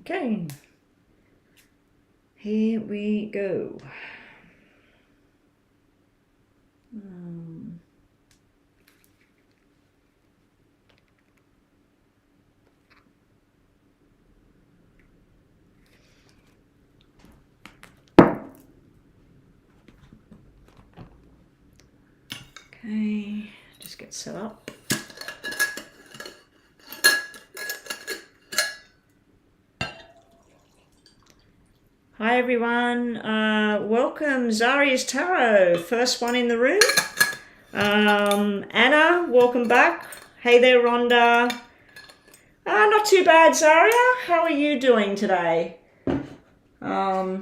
Okay, here we go. Okay, just get set up. Hi everyone, welcome Zaria's Tarot, first one in the room. Anna, welcome back. Hey there Rhonda. Not too bad Zaria, how are you doing today? Had a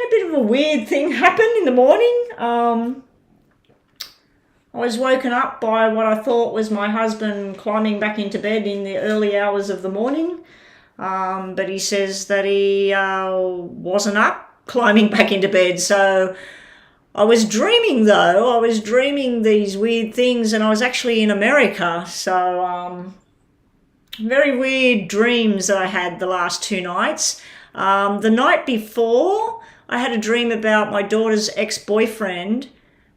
bit of a weird thing happen in the morning. I was woken up by what I thought was my husband climbing back into bed in the early hours of the morning. But he says that he wasn't up climbing back into bed. So I was dreaming though. I was dreaming these weird things and I was actually in America. So very weird dreams that I had the last 2 nights. The night before I had a dream about my daughter's ex-boyfriend,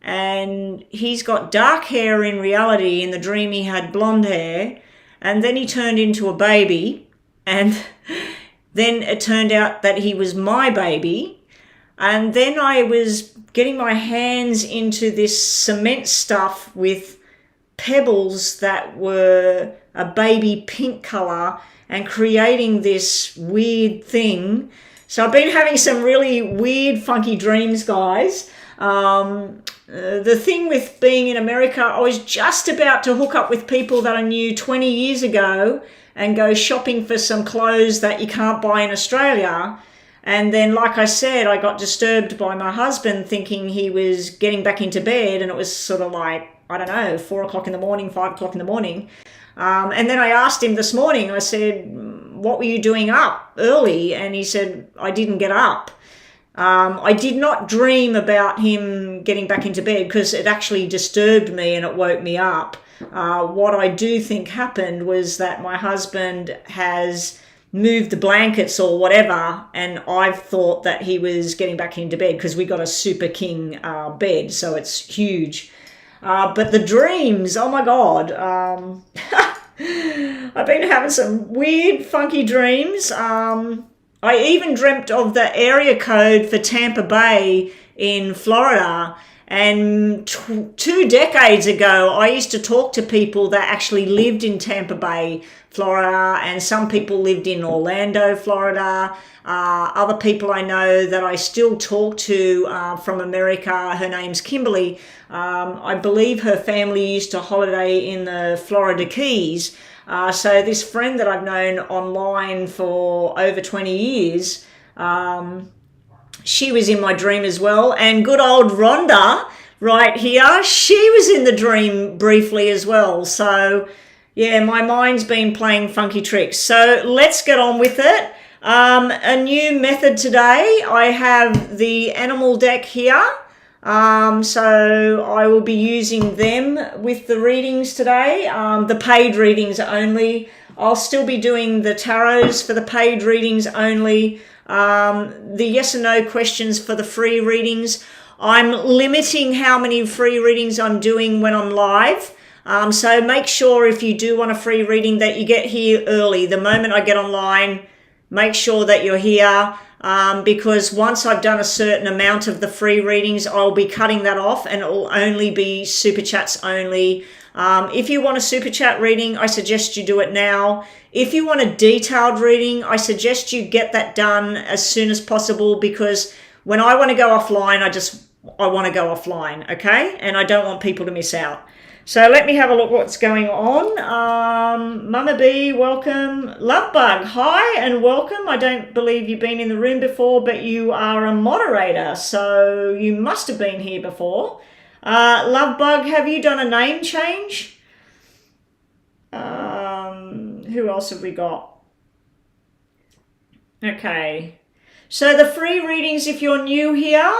and he's got dark hair in reality. In the dream he had blonde hair, and then he turned into a baby. And then it turned out that he was my baby. And then I was getting my hands into this cement stuff with pebbles that were a baby pink color and creating this weird thing. So I've been having some really weird, funky dreams, guys. The thing with being in America, I was just about to hook up with people that I knew 20 years ago and go shopping for some clothes that you can't buy in Australia. And then, like I said, I got disturbed by my husband thinking he was getting back into bed, and it was sort of like, I don't know, 4 o'clock in the morning, 5 o'clock in the morning. And then I asked him this morning, I said, what were you doing up early? And he said, I didn't get up. I did not dream about him getting back into bed because it actually disturbed me and it woke me up. What I do think happened was that my husband has moved the blankets or whatever, and I've thought that he was getting back into bed because we got a super king bed, so it's huge. But the dreams, oh my God. I've been having some weird, funky dreams. I even dreamt of the area code for Tampa Bay in Florida. And 2 decades ago, I used to talk to people that actually lived in Tampa Bay, Florida, and some people lived in Orlando, Florida. Other people I know that I still talk to from America, her name's Kimberly. I believe her family used to holiday in the Florida Keys. So this friend that I've known online for over 20 years, she was in my dream as well. And good old Rhonda right here, she was in the dream briefly as well. So yeah, my mind's been playing funky tricks. So let's get on with it. A new method today. I have the animal deck here. So I will be using them with the readings today, the paid readings only. I'll still be doing the tarots for the paid readings only, the yes and no questions for the free readings. I'm limiting how many free readings I'm doing when I'm live. So make sure if you do want a free reading that you get here early. The moment I get online, make sure that you're here. Because once I've done a certain amount of the free readings, I'll be cutting that off and it will only be super chats only. If you want a super chat reading, I suggest you do it now. If you want a detailed reading, I suggest you get that done as soon as possible, because when I want to go offline, I want to go offline, okay? And I don't want people to miss out. So let me have a look what's going on. Mama B, welcome. Lovebug, hi and welcome. I don't believe you've been in the room before, but you are a moderator, so you must have been here before. Lovebug, have you done a name change? Who else have we got? Okay. So the free readings, if you're new here,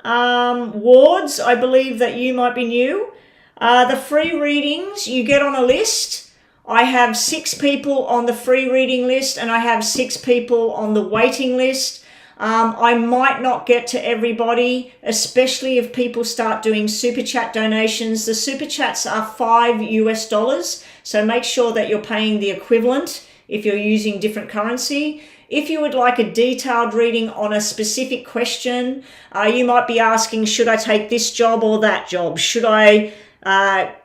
Wards, I believe that you might be new. The free readings, you get on a list I have 6 people on the free reading list and I have 6 people on the waiting list. I might not get to everybody, especially if people start doing super chat donations. The super chats are $5 US, so make sure that you're paying the equivalent if you're using different currency. If you would like a detailed reading on a specific question, you might be asking, should I take this job or that job? Should I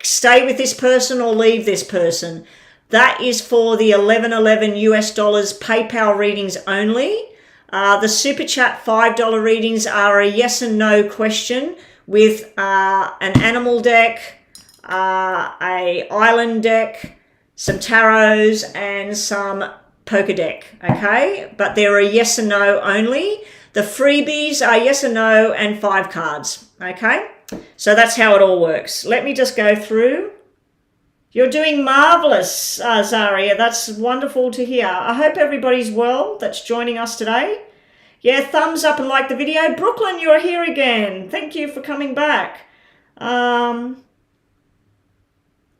stay with this person or leave this person? That is for the $11.11 US PayPal readings only. The super chat $5 readings are a yes and no question with an animal deck, a island deck, some tarots and some poker deck, okay? But they're a yes and no only. The freebies are yes and no and 5 cards, okay? So that's how it all works. Let me just go through. You're doing marvelous, Zaria. That's wonderful to hear. I hope everybody's well that's joining us today. Yeah, thumbs up and like the video. Brooklyn, you're here again. Thank you for coming back.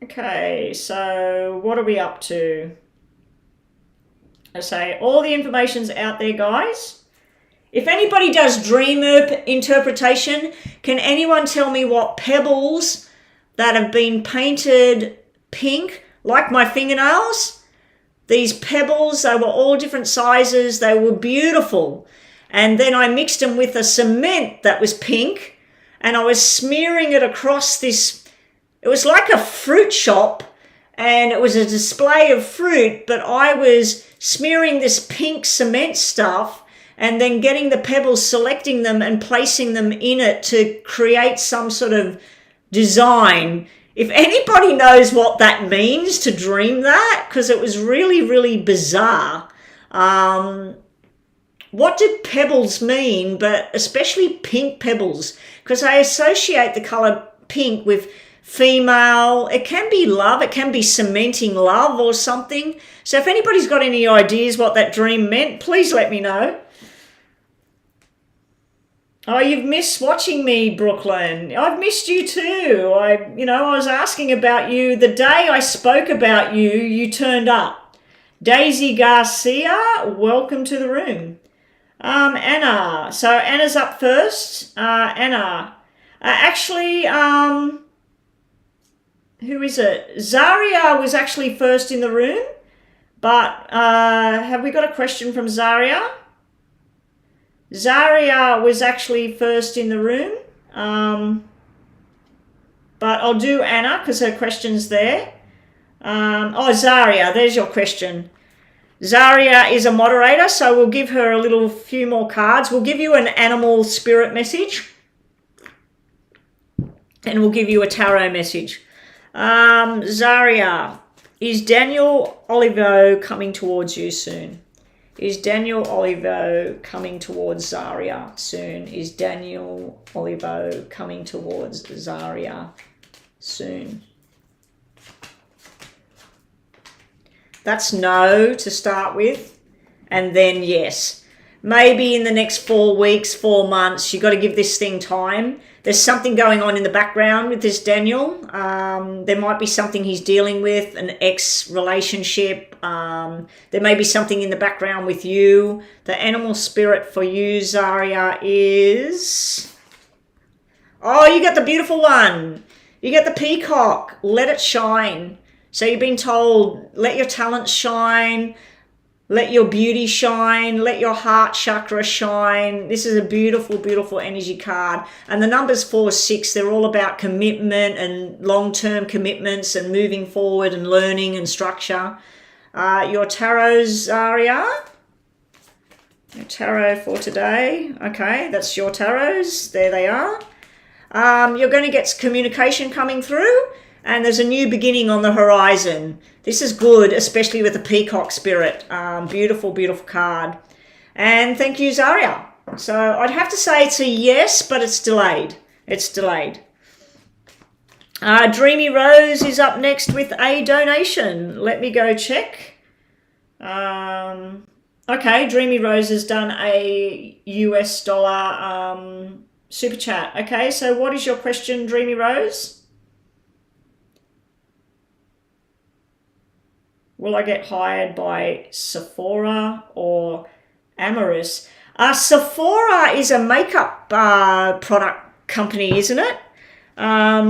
Okay, so what are we up to? I say all the information's out there, guys. If anybody does dream interpretation, can anyone tell me what pebbles that have been painted pink, like my fingernails? These pebbles, they were all different sizes. They were beautiful. And then I mixed them with a cement that was pink, and I was smearing it across this. It was like a fruit shop, and it was a display of fruit, but I was smearing this pink cement stuff and then getting the pebbles, selecting them and placing them in it to create some sort of design. If anybody knows what that means to dream that, because it was really, really bizarre. What do pebbles mean, but especially pink pebbles? Because I associate the color pink with female. It can be love. It can be cementing love or something. So if anybody's got any ideas what that dream meant, please let me know. Oh, you've missed watching me, Brooklyn. I've missed you too. I was asking about you. The day I spoke about you, you turned up. Daisy Garcia, welcome to the room. Anna. So Anna's up first. Anna. Who is it? Zaria was actually first in the room. But have we got a question from Zaria? Zaria was actually first in the room, but I'll do Anna because her question's there. Zaria, there's your question. Zaria is a moderator, so we'll give her a few more cards. We'll give you an animal spirit message, and we'll give you a tarot message. Zaria, is Daniel Olivo coming towards you soon? Is Daniel Olivo coming towards Zaria soon? Is Daniel Olivo coming towards Zaria soon? That's no to start with. And then yes. Maybe in the next 4 weeks, 4 months, you've got to give this thing time. There's something going on in the background with this Daniel. There might be something he's dealing with, an ex-relationship. There may be something in the background with you. The animal spirit for you, Zaria, is... Oh, you got the beautiful one. You get the peacock. Let it shine. So you've been told, let your talent shine. Let your beauty shine. Let your heart chakra shine. This is a beautiful, beautiful energy card. And the numbers 4, 6, they're all about commitment and long-term commitments and moving forward and learning and structure. Your tarot, Zaria. Your tarot for today. Okay, that's your tarots. There they are. You're going to get communication coming through. And there's a new beginning on the horizon. This is good, especially with the peacock spirit. Beautiful, beautiful card. And thank you, Zaria. So I'd have to say it's a yes, but it's delayed. It's delayed. Dreamy Rose is up next with a donation. Let me go check. Okay, Dreamy Rose has done a US dollar super chat. Okay, so what is your question, Dreamy Rose? Will I get hired by Sephora or Amorous? Sephora is a makeup product company, isn't it?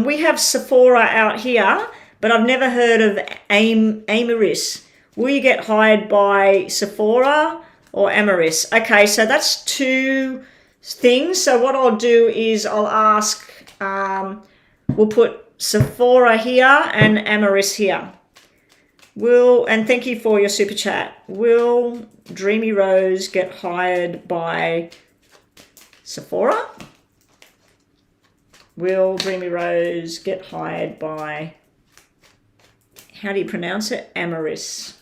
We have Sephora out here, but I've never heard of Amorous. Will you get hired by Sephora or Amorous? Okay, so that's two things. So what I'll do is I'll ask, we'll put Sephora here and Amorous here. And thank you for your super chat. Will Dreamy Rose get hired by Sephora? Will Dreamy Rose get hired by, how do you pronounce it? Amorous.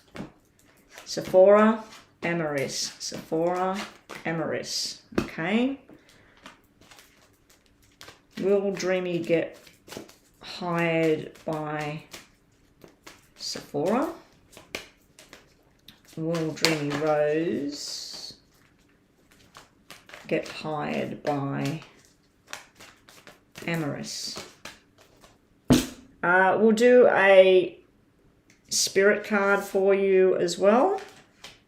Sephora, Amorous. Sephora, Amorous. Okay. Will Dreamy get hired by Sephora? Will Dreamy Rose get hired by Amorous? We'll do a spirit card for you as well,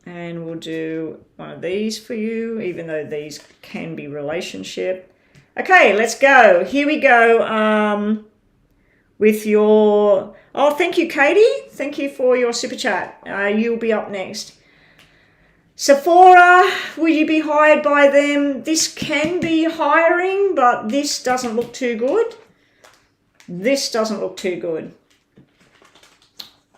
and we'll do one of these for you, even though these can be relationship. Okay, let's go. Here we go. With your, oh, thank you, Katie. Thank you for your super chat. You'll be up next. Sephora, will you be hired by them? This can be hiring, but this doesn't look too good. This doesn't look too good.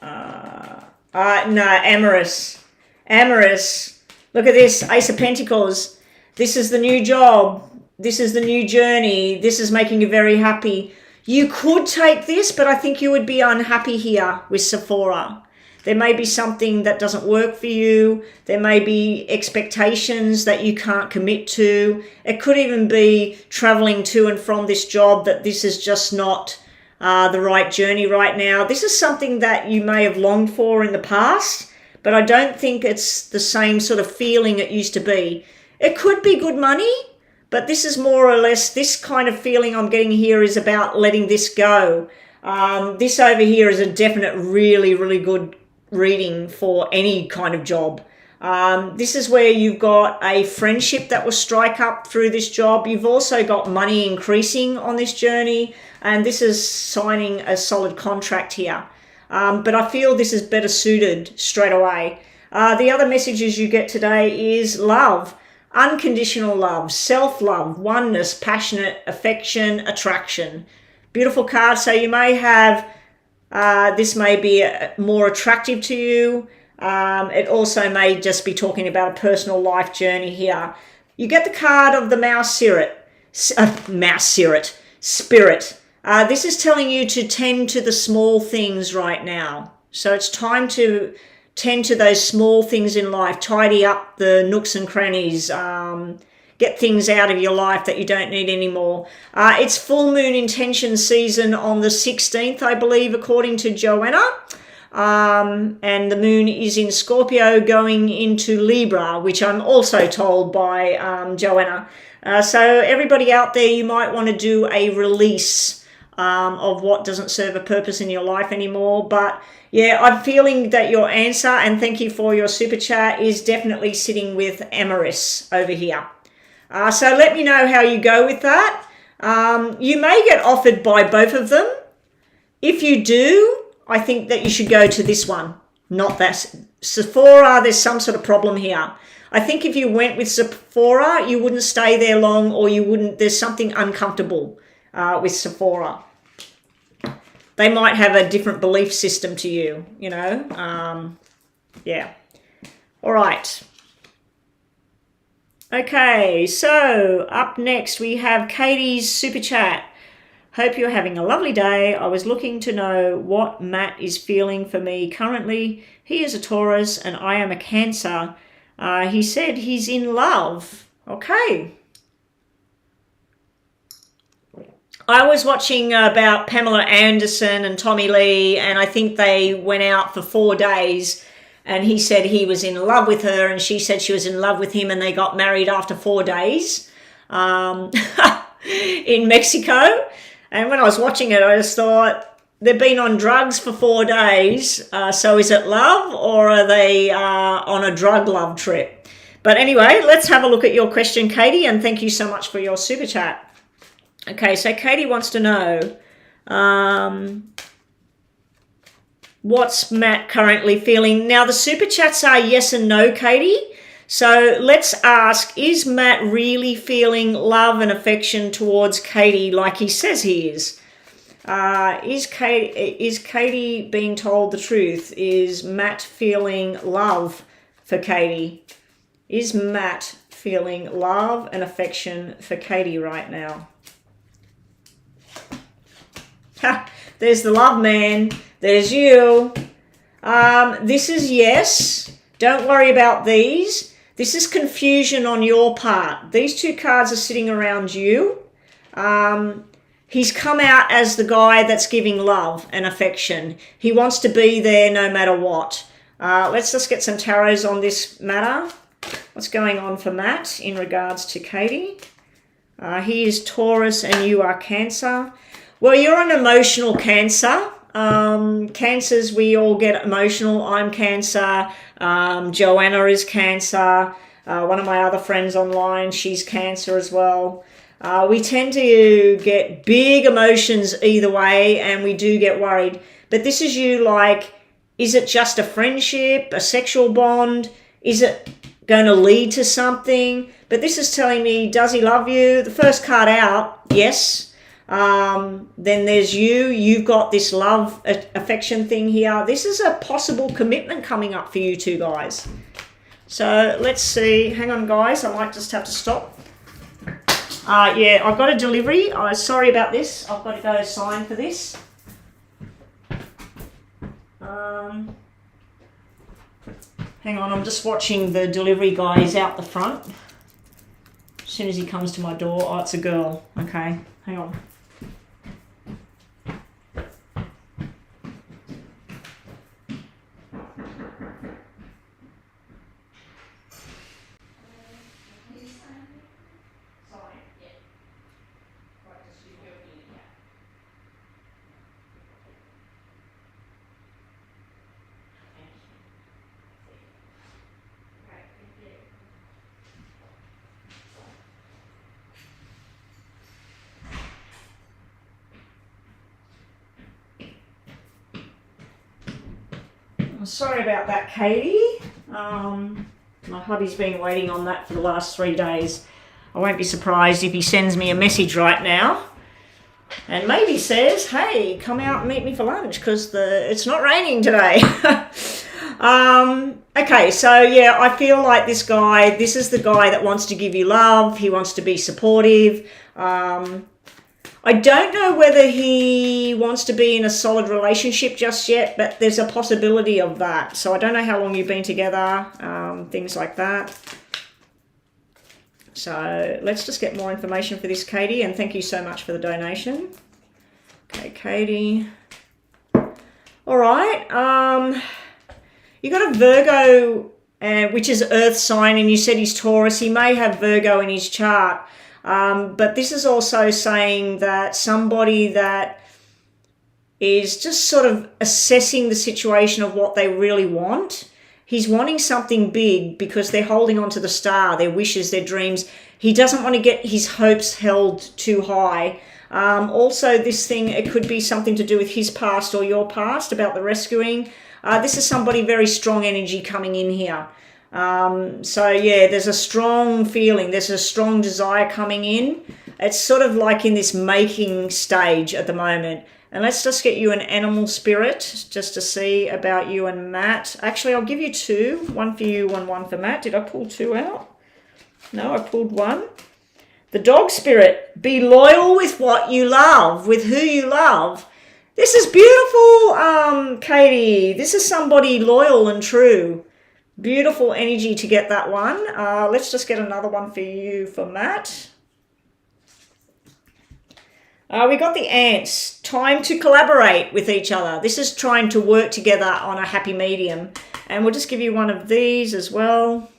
No, Amorous. Amorous. Look at this, Ace of Pentacles. This is the new job. This is the new journey. This is making you very happy. You could take this, but I think you would be unhappy here with Sephora. There may be something that doesn't work for you. There may be expectations that you can't commit to. It could even be traveling to and from this job, that this is just not the right journey right now. This is something that you may have longed for in the past, but I don't think it's the same sort of feeling it used to be. It could be good money, but this is more or less, this kind of feeling I'm getting here is about letting this go. This over here is a definite really, really good reading for any kind of job. This is where you've got a friendship that will strike up through this job. You've also got money increasing on this journey, and this is signing a solid contract here. But I feel this is better suited straight away. The other messages you get today is love. Unconditional love, self-love, oneness, passionate affection, attraction. Beautiful card. So you may have, this may be more attractive to you. It also may just be talking about a personal life journey here. You get the card of the spirit. This is telling you to tend to the small things right now. So it's time to tend to those small things in life, tidy up the nooks and crannies, get things out of your life that you don't need anymore. It's full moon intention season on the 16th, I believe, according to Joanna. And the moon is in Scorpio going into Libra, which I'm also told by Joanna. So everybody out there, you might want to do a release of what doesn't serve a purpose in your life anymore. But yeah, I'm feeling that your answer, and thank you for your super chat, is definitely sitting with Amorous over here. So let me know how you go with that. You may get offered by both of them. If you do, I think that you should go to this one, not that. Sephora, there's some sort of problem here. I think if you went with Sephora, you wouldn't stay there long, or you wouldn't, there's something uncomfortable with Sephora. They might have a different belief system to you, you know. Yeah. All right. Okay, so up next we have Katie's super chat. Hope you're having a lovely day. I was looking to know what Matt is feeling for me currently. He is a Taurus and I am a Cancer. He said he's in love. Okay. I was watching about Pamela Anderson and Tommy Lee, and I think they went out for 4 days, and he said he was in love with her and she said she was in love with him, and they got married after 4 days in Mexico. And when I was watching it, I just thought, they've been on drugs for 4 days. So is it love, or are they on a drug love trip? But anyway, let's have a look at your question, Katie, and thank you so much for your super chat. Okay, so Katie wants to know, what's Matt currently feeling? Now, the super chats are yes and no, Katie. So let's ask, is Matt really feeling love and affection towards Katie like he says he is? Is Katie being told the truth? Is Matt feeling love for Katie? Is Matt feeling love and affection for Katie right now? Ha! There's the love man. There's you. This is yes. Don't worry about these. This is confusion on your part. These 2 cards are sitting around you. He's come out as the guy that's giving love and affection. He wants to be there no matter what. Let's just get some tarots on this matter. What's going on for Matt in regards to Katie? He is Taurus and you are Cancer. Well, you're an emotional Cancer. Cancers, we all get emotional. I'm Cancer. Joanna is Cancer. One of my other friends online, she's Cancer as well. We tend to get big emotions either way, and we do get worried. But this is you, like, is it just a friendship, a sexual bond? Is it going to lead to something? But this is telling me, does he love you? The first card out, yes. Then there's you. You've got this love, affection thing here. This is a possible commitment coming up for you 2 guys. So let's see. Hang on, guys. I might just have to stop. Yeah, I've got a delivery. Sorry about this. I've got to go sign for this. Hang on, I'm just watching the delivery guy. He's out the front. As soon as he comes to my door, oh, it's a girl. Okay, hang on. Sorry about that, Katie. My hubby's been waiting on that for the last 3 days. I won't be surprised if he sends me a message right now and maybe says, hey, come out and meet me for lunch because it's not raining today. Okay, so yeah, I feel like this is the guy that wants to give you love. He wants to be supportive. I don't know whether he wants to be in a solid relationship just yet, but there's a possibility of that. So I don't know how long you've been together, things like that. So let's just get more information for this, Katie, and thank you so much for the donation. Okay, Katie. All right. You got a Virgo, which is Earth sign, and you said he's Taurus. He may have Virgo in his chart. But this is also saying that somebody that is just sort of assessing the situation of what they really want. He's wanting something big because they're holding on to the star, their wishes, their dreams. He doesn't want to get his hopes held too high. Also, this thing, it could be something to do with his past or your past about the rescuing. This is somebody very strong energy coming in here. So yeah, there's a strong feeling, there's a strong desire coming in. It's sort of like in this making stage at the moment. And let's just get you an animal spirit just to see about you and Matt. Actually, I'll give you 2. 1 for you, one for Matt. Did I pull 2 out? No, I pulled 1. The dog spirit. Be loyal with what you love, with who you love. This is beautiful, Katie. This is somebody loyal and true. Beautiful energy to get that one. Let's just get another one for you for Matt. We got the ants. Time to collaborate with each other. This is trying to work together on a happy medium. And we'll just give you one of these as well.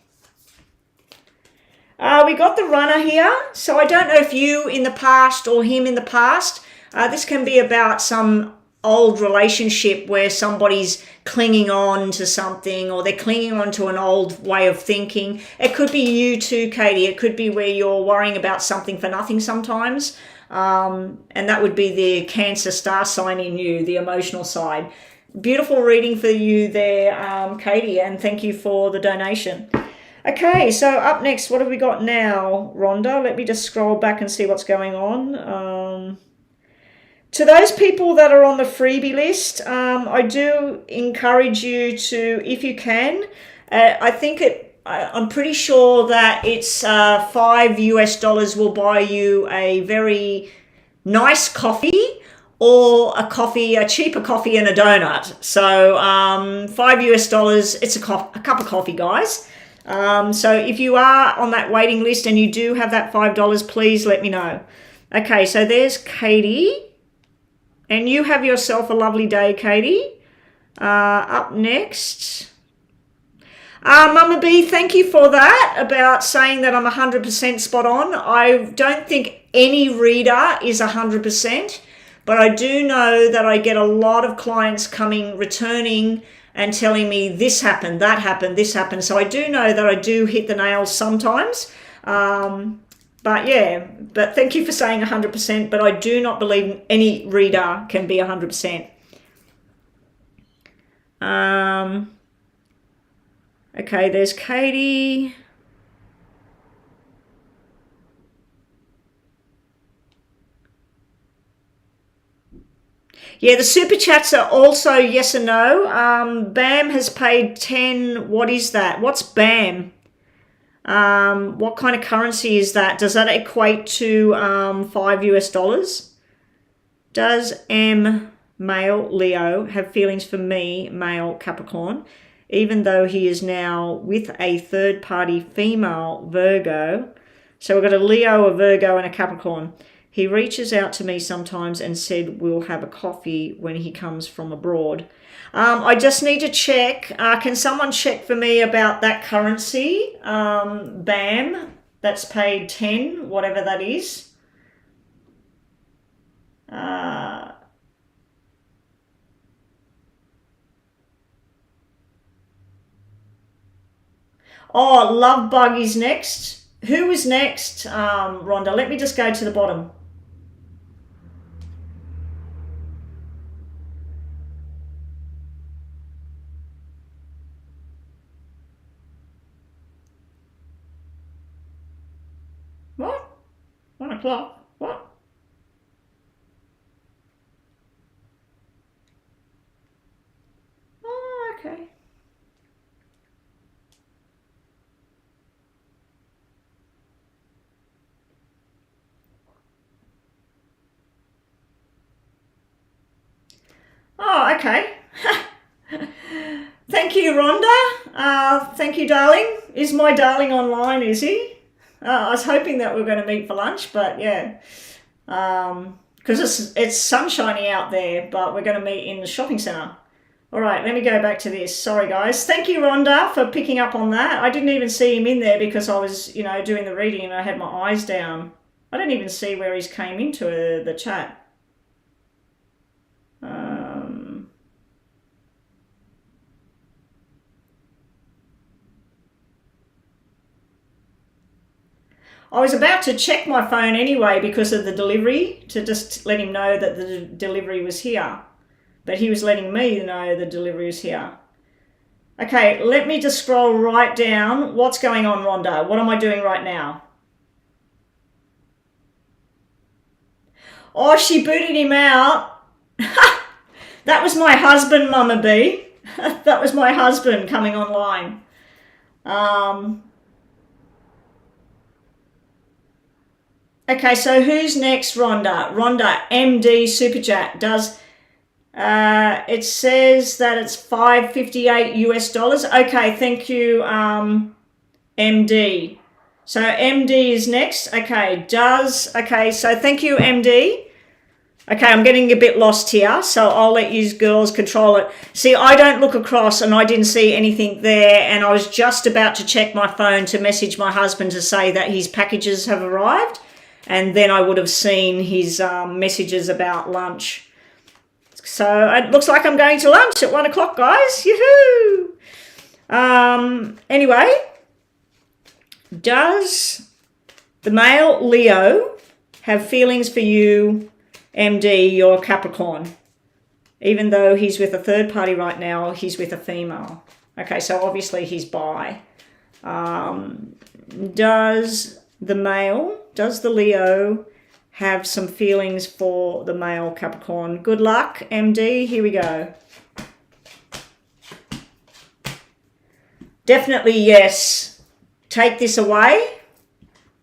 We got the runner here. So I don't know if you in the past or him in the past. This can be about some old relationship where somebody's clinging on to something, or they're clinging on to an old way of thinking. It could be you too, Katie. It could be where you're worrying about something for nothing sometimes. And that would be the Cancer star sign in you, the emotional side. Beautiful reading for you there, Katie, and thank you for the donation. Okay, so up next, what have we got now, Rhonda? Let me just scroll back and see what's going on. To those people that are on the freebie list, I do encourage you to, if you can, I'm pretty sure that it's $5 will buy you a very nice coffee, or a cheaper coffee and a donut. So $5, it's a cup of coffee, guys. So if you are on that waiting list and you do have that $5, please let me know. Okay, so there's Katie. And you have yourself a lovely day, Katie. Up next. Mama B, thank you for that, about saying that I'm 100% spot on. I don't think any reader is 100%, but I do know that I get a lot of clients returning and telling me this happened, that happened, this happened. So I do know that I do hit the nails sometimes. But yeah, but thank you for saying 100%, but I do not believe any reader can be 100%. Okay, there's Katie. Yeah, the super chats are also yes and no. BAM has paid 10. What is that? What's BAM? What kind of currency is that? Does that equate to $5? Does M, male Leo, have feelings for me, male Capricorn, even though he is now with a third party female Virgo? So we've got a Leo, a Virgo, and a Capricorn. He reaches out to me sometimes and said we'll have a coffee when he comes from abroad. I just need to check. Can someone check for me about that currency? BAM, that's paid 10, whatever that is. Oh, Love Bug is next. Who is next, Rhonda? Let me just go to the bottom. What? 1 o'clock? What? Oh, okay. Oh, okay. Thank you, Rhonda. Thank you, darling. Is my darling online, is he? I was hoping that we were going to meet for lunch, but yeah. Because it's sunshiny out there, but we're going to meet in the shopping centre. All right, let me go back to this. Sorry, guys. Thank you, Rhonda, for picking up on that. I didn't even see him in there because I was, doing the reading and I had my eyes down. I didn't even see where he's came into the chat. I was about to check my phone anyway because of the delivery, to just let him know that the delivery was here. But he was letting me know the delivery was here. Okay, let me just scroll right down. What's going on, Rhonda? What am I doing right now? Oh, she booted him out. That was my husband, Mama B. That was my husband coming online. Okay, so who's next, Rhonda? Rhonda, MD Super Chat does. It says that it's $5.58. Okay, thank you, MD. So MD is next. Okay, so thank you, MD. Okay, I'm getting a bit lost here, so I'll let you girls control it. See, I don't look across and I didn't see anything there, and I was just about to check my phone to message my husband to say that his packages have arrived, and then I would have seen his messages about lunch. So it looks like I'm going to lunch at 1 o'clock, guys. Yoo-hoo! Anyway, does the male Leo have feelings for you, MD, your Capricorn? Even though he's with a third party right now, he's with a female. Okay, so obviously he's bi. Does the Leo have some feelings for the male Capricorn? Good luck, MD. Here we go. Definitely yes. Take this away.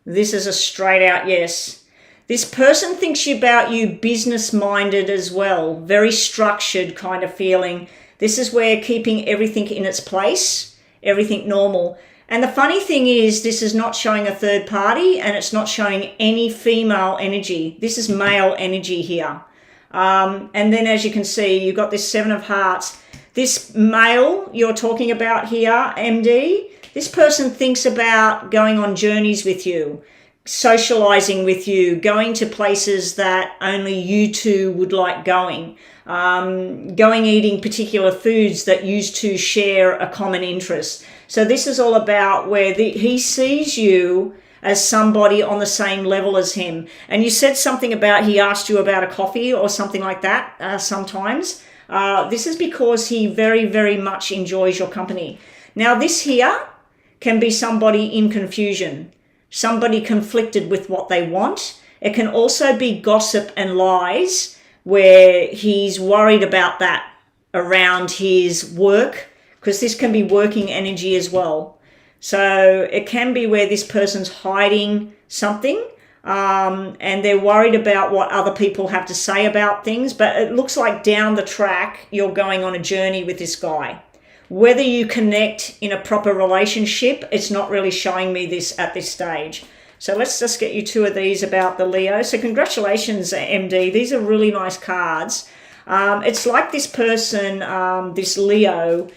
This is a straight out yes. This person thinks about you business-minded as well. Very structured kind of feeling. This is where keeping everything in its place, everything normal. And the funny thing is, this is not showing a third party and it's not showing any female energy. This is male energy here. And then as you can see, you've got this 7 of Hearts. This male you're talking about here, MD, this person thinks about going on journeys with you, socializing with you, going to places that only you two would like going, eating particular foods that you two share a common interest. So this is all about where he sees you as somebody on the same level as him. And you said something about he asked you about a coffee or something like that sometimes. This is because he very, very much enjoys your company. Now this here can be somebody in confusion, somebody conflicted with what they want. It can also be gossip and lies where he's worried about that around his work, because this can be working energy as well. So it can be where this person's hiding something and they're worried about what other people have to say about things. But it looks like down the track, you're going on a journey with this guy. Whether you connect in a proper relationship, it's not really showing me this at this stage. So let's just get you 2 of these about the Leo. So congratulations, MD. These are really nice cards. It's like this person, this Leo,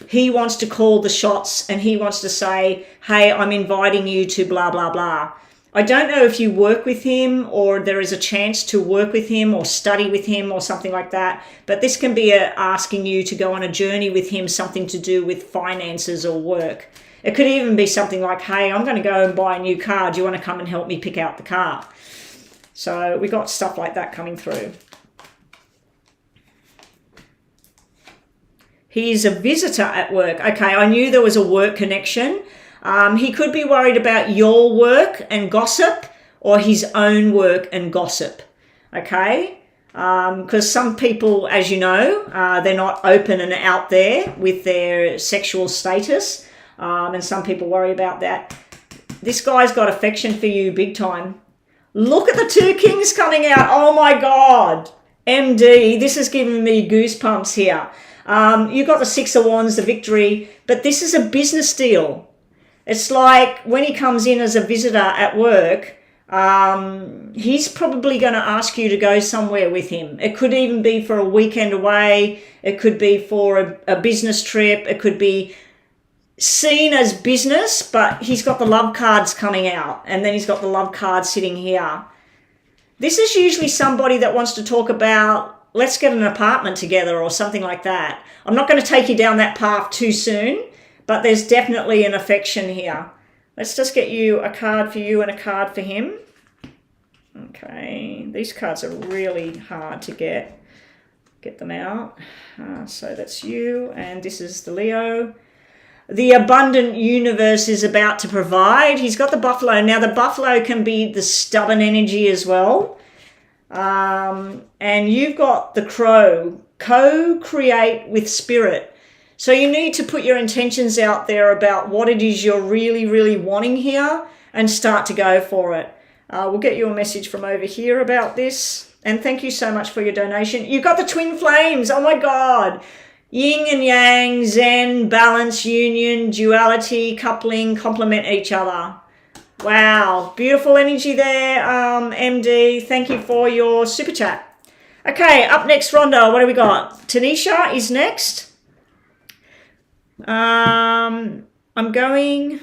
he wants to call the shots and he wants to say, hey, I'm inviting you to blah, blah, blah. I don't know if you work with him or there is a chance to work with him or study with him or something like that. But this can be asking you to go on a journey with him, something to do with finances or work. It could even be something like, hey, I'm going to go and buy a new car. Do you want to come and help me pick out the car? So we got stuff like that coming through. He's a visitor at work. Okay, I knew there was a work connection. He could be worried about your work and gossip or his own work and gossip. Okay? Because some people, as you know, they're not open and out there with their sexual status. And some people worry about that. This guy's got affection for you big time. Look at the 2 kings coming out. Oh my God. MD, this is giving me goosebumps here. You've got the 6 of Wands, the victory, but this is a business deal. It's like when he comes in as a visitor at work, he's probably going to ask you to go somewhere with him. It could even be for a weekend away. It could be for a business trip. It could be seen as business, but he's got the love cards coming out and then he's got the love card sitting here. This is usually somebody that wants to talk about, let's get an apartment together or something like that. I'm not going to take you down that path too soon, but there's definitely an affection here. Let's just get you a card for you and a card for him. Okay, these cards are really hard to get them out. So that's you, and this is the Leo. The abundant universe is about to provide. He's got the buffalo. Now, the buffalo can be the stubborn energy as well. And you've got the crow. Co-create with spirit. So you need to put your intentions out there about what it is you're really, really wanting here and start to go for it. We'll get you a message from over here about this. And thank you so much for your donation. You've got the twin flames. Oh, my God. Yin and yang, zen, balance, union, duality, coupling, complement each other. Wow. Beautiful energy there, MD. Thank you for your super chat. Okay, up next, Rhonda. What do we got? Tanisha is next. I'm going...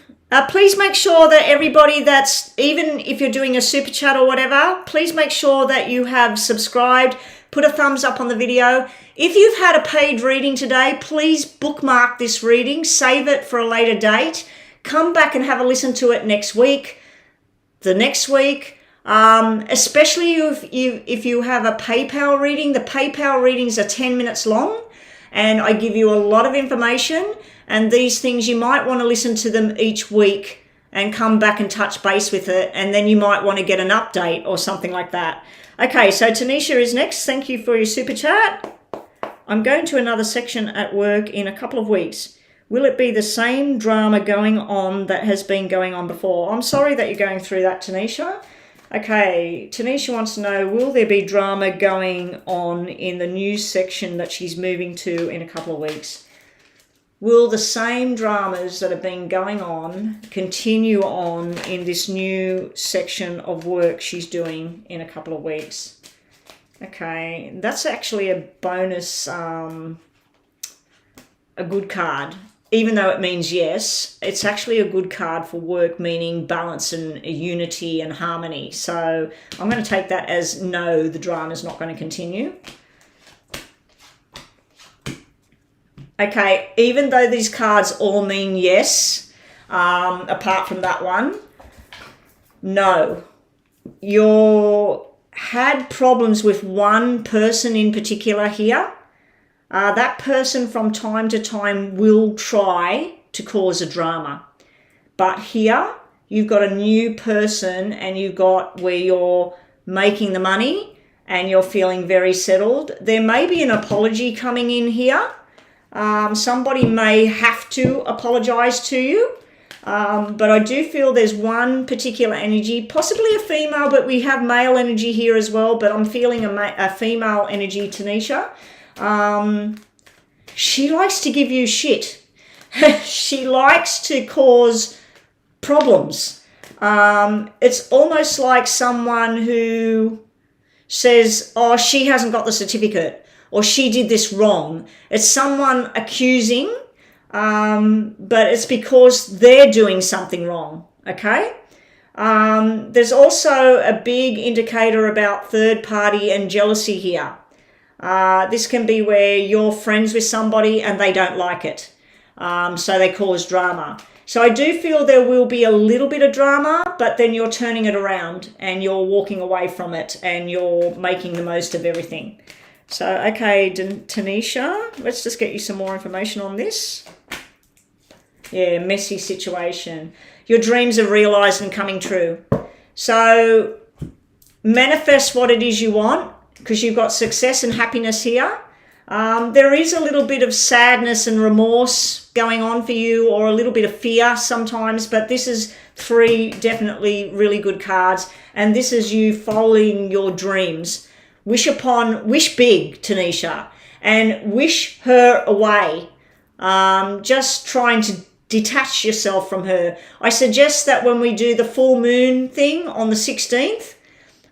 please make sure that everybody that's, even if you're doing a super chat or whatever, please make sure that you have subscribed. put a thumbs up on the video. If you've had a paid reading today, please bookmark this reading, save it for a later date. Come back and have a listen to it next week, the next week. Especially if you have a PayPal reading. The PayPal readings are 10 minutes long, and I give you a lot of information, and these things you might want to listen to them each week and come back and touch base with it, and then you might want to get an update or something like that. Okay, so Tanisha is next. Thank you for your super chat. I'm going to another section at work in a couple of weeks. Will it be the same drama going on that has been going on before? I'm sorry that you're going through that, Tanisha. Okay, Tanisha wants to know, will there be drama going on in the news section that she's moving to in a couple of weeks? Will the same dramas that have been going on continue on in this new section of work she's doing in a couple of weeks? Okay, that's actually a bonus, a good card. Even though it means yes, it's actually a good card for work, meaning balance and unity and harmony. So I'm going to take that as no, the drama's not going to continue. Okay, even though these cards all mean yes, apart from that one, no. You had problems with one person in particular here. That person from time to time will try to cause a drama. But here, you've got a new person, and you've got where you're making the money and you're feeling very settled. There may be an apology coming in here. Somebody may have to apologize to you. But I do feel there's one particular energy, possibly a female, but we have male energy here as well. But I'm feeling a female energy, Tanisha. She likes to give you shit. She likes to cause problems. It's almost like someone who says, oh, she hasn't got the certificate, or she did this wrong. It's someone accusing, but it's because they're doing something wrong, okay? There's also a big indicator about third party and jealousy here. This can be where you're friends with somebody and they don't like it. So they cause drama. So I do feel there will be a little bit of drama, but then you're turning it around and you're walking away from it and you're making the most of everything. So, okay, Tanisha, let's just get you some more information on this. Yeah, messy situation. Your dreams are realized and coming true. So manifest what it is you want, because you've got success and happiness here. There is a little bit of sadness and remorse going on for you, or a little bit of fear sometimes, but this is 3 definitely really good cards, and this is you following your dreams. Wish big, Tanisha, and wish her away. Just trying to detach yourself from her. I suggest that when we do the full moon thing on the 16th,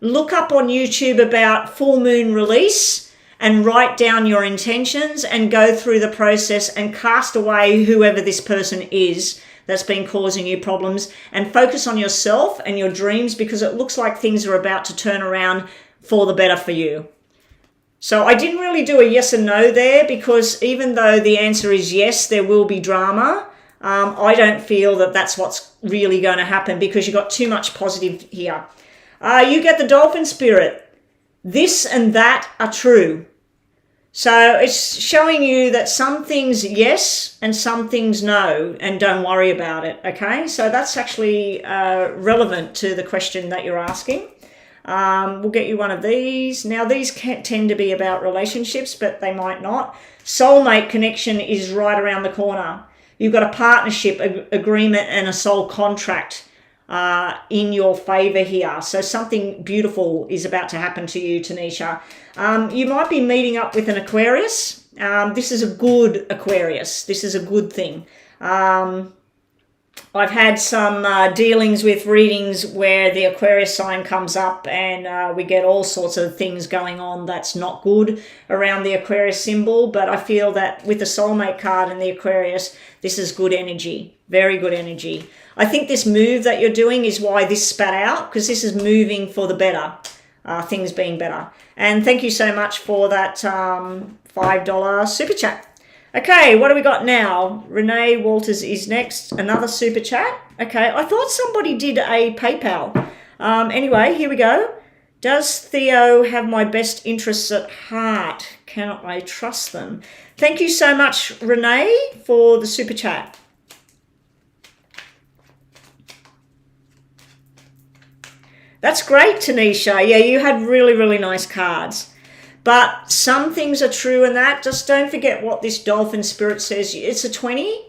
look up on YouTube about full moon release and write down your intentions and go through the process and cast away whoever this person is that's been causing you problems, and focus on yourself and your dreams, because it looks like things are about to turn around for the better for you. So I didn't really do a yes and no there, because even though the answer is yes, there will be drama, I don't feel that that's what's really going to happen, because you've got too much positive here. You get the dolphin spirit. This and that are true. So it's showing you that some things yes and some things no, and don't worry about it, okay? So that's actually relevant to the question that you're asking. We'll get you one of these. Now, these tend to be about relationships, but they might not. Soulmate connection is right around the corner. You've got a partnership agreement and a soul contract in your favor here. So something beautiful is about to happen to you, Tanisha. You might be meeting up with an Aquarius. This is a good Aquarius. This is a good thing. I've had some dealings with readings where the Aquarius sign comes up, and we get all sorts of things going on that's not good around the Aquarius symbol. But I feel that with the soulmate card and the Aquarius, this is good energy, very good energy. I think this move that you're doing is why this spat out, because this is moving for the better. things being better. And thank you so much for that $5 super chat. Okay, what do we got now? Renee Walters is next. Another super chat. Okay, I thought somebody did a PayPal. Anyway, here we go. Does Theo have my best interests at heart? Can I trust them? Thank you so much, Renee, for the super chat. That's great, Tanisha. Yeah, you had really, really nice cards. But some things are true in that. Just don't forget what this dolphin spirit says. It's a 20.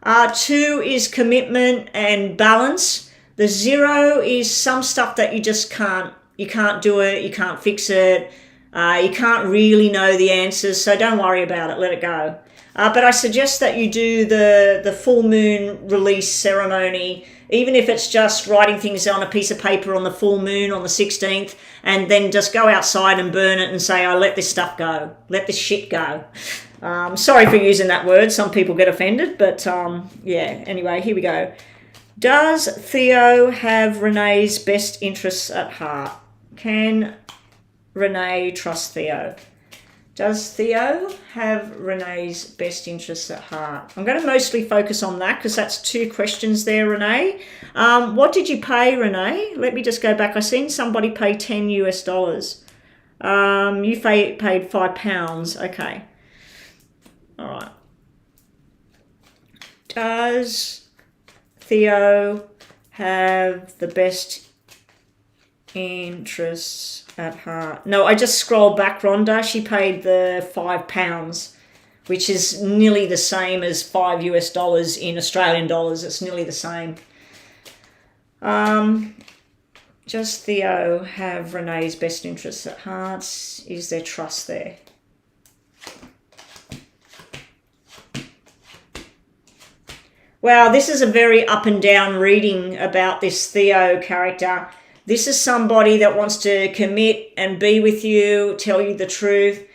2 is commitment and balance. The 0 is some stuff that you just can't. You can't do it. You can't fix it. You can't really know the answers. So don't worry about it. Let it go. But I suggest that you do the full moon release ceremony, even if it's just writing things on a piece of paper on the full moon on the 16th, and then just go outside and burn it and say, I let this stuff go. Let this shit go. Sorry for using that word. Some people get offended, but yeah. Anyway, here we go. Does Theo have Renee's best interests at heart? Can Renee trust Theo? Does Theo have Renee's best interests at heart? I'm going to mostly focus on that because that's 2 questions there, Renee. What did you pay, Renee? Let me just go back. I seen somebody pay $10 US. You paid £5. Okay. All right. Does Theo have the best interests at heart? No, I just scrolled back, Rhonda. She paid the £5, which is nearly the same as $5 US in Australian dollars. It's nearly the same. Does Theo have Renee's best interests at heart? Is there trust there? Wow, this is a very up and down reading about this Theo character. This is somebody that wants to commit and be with you, tell you the truth.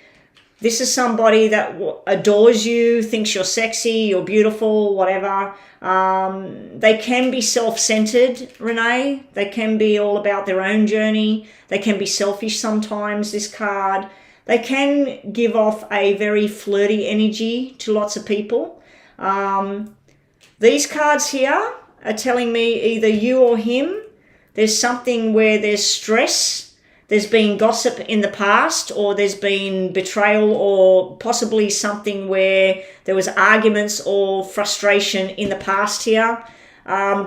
This is somebody that adores you, thinks you're sexy, you're beautiful, whatever. They can be self-centered, Renee. They can be all about their own journey. They can be selfish sometimes, this card. They can give off a very flirty energy to lots of people. These cards here are telling me either you or him. There's something where there's stress, there's been gossip in the past, or there's been betrayal, or possibly something where there was arguments or frustration in the past here.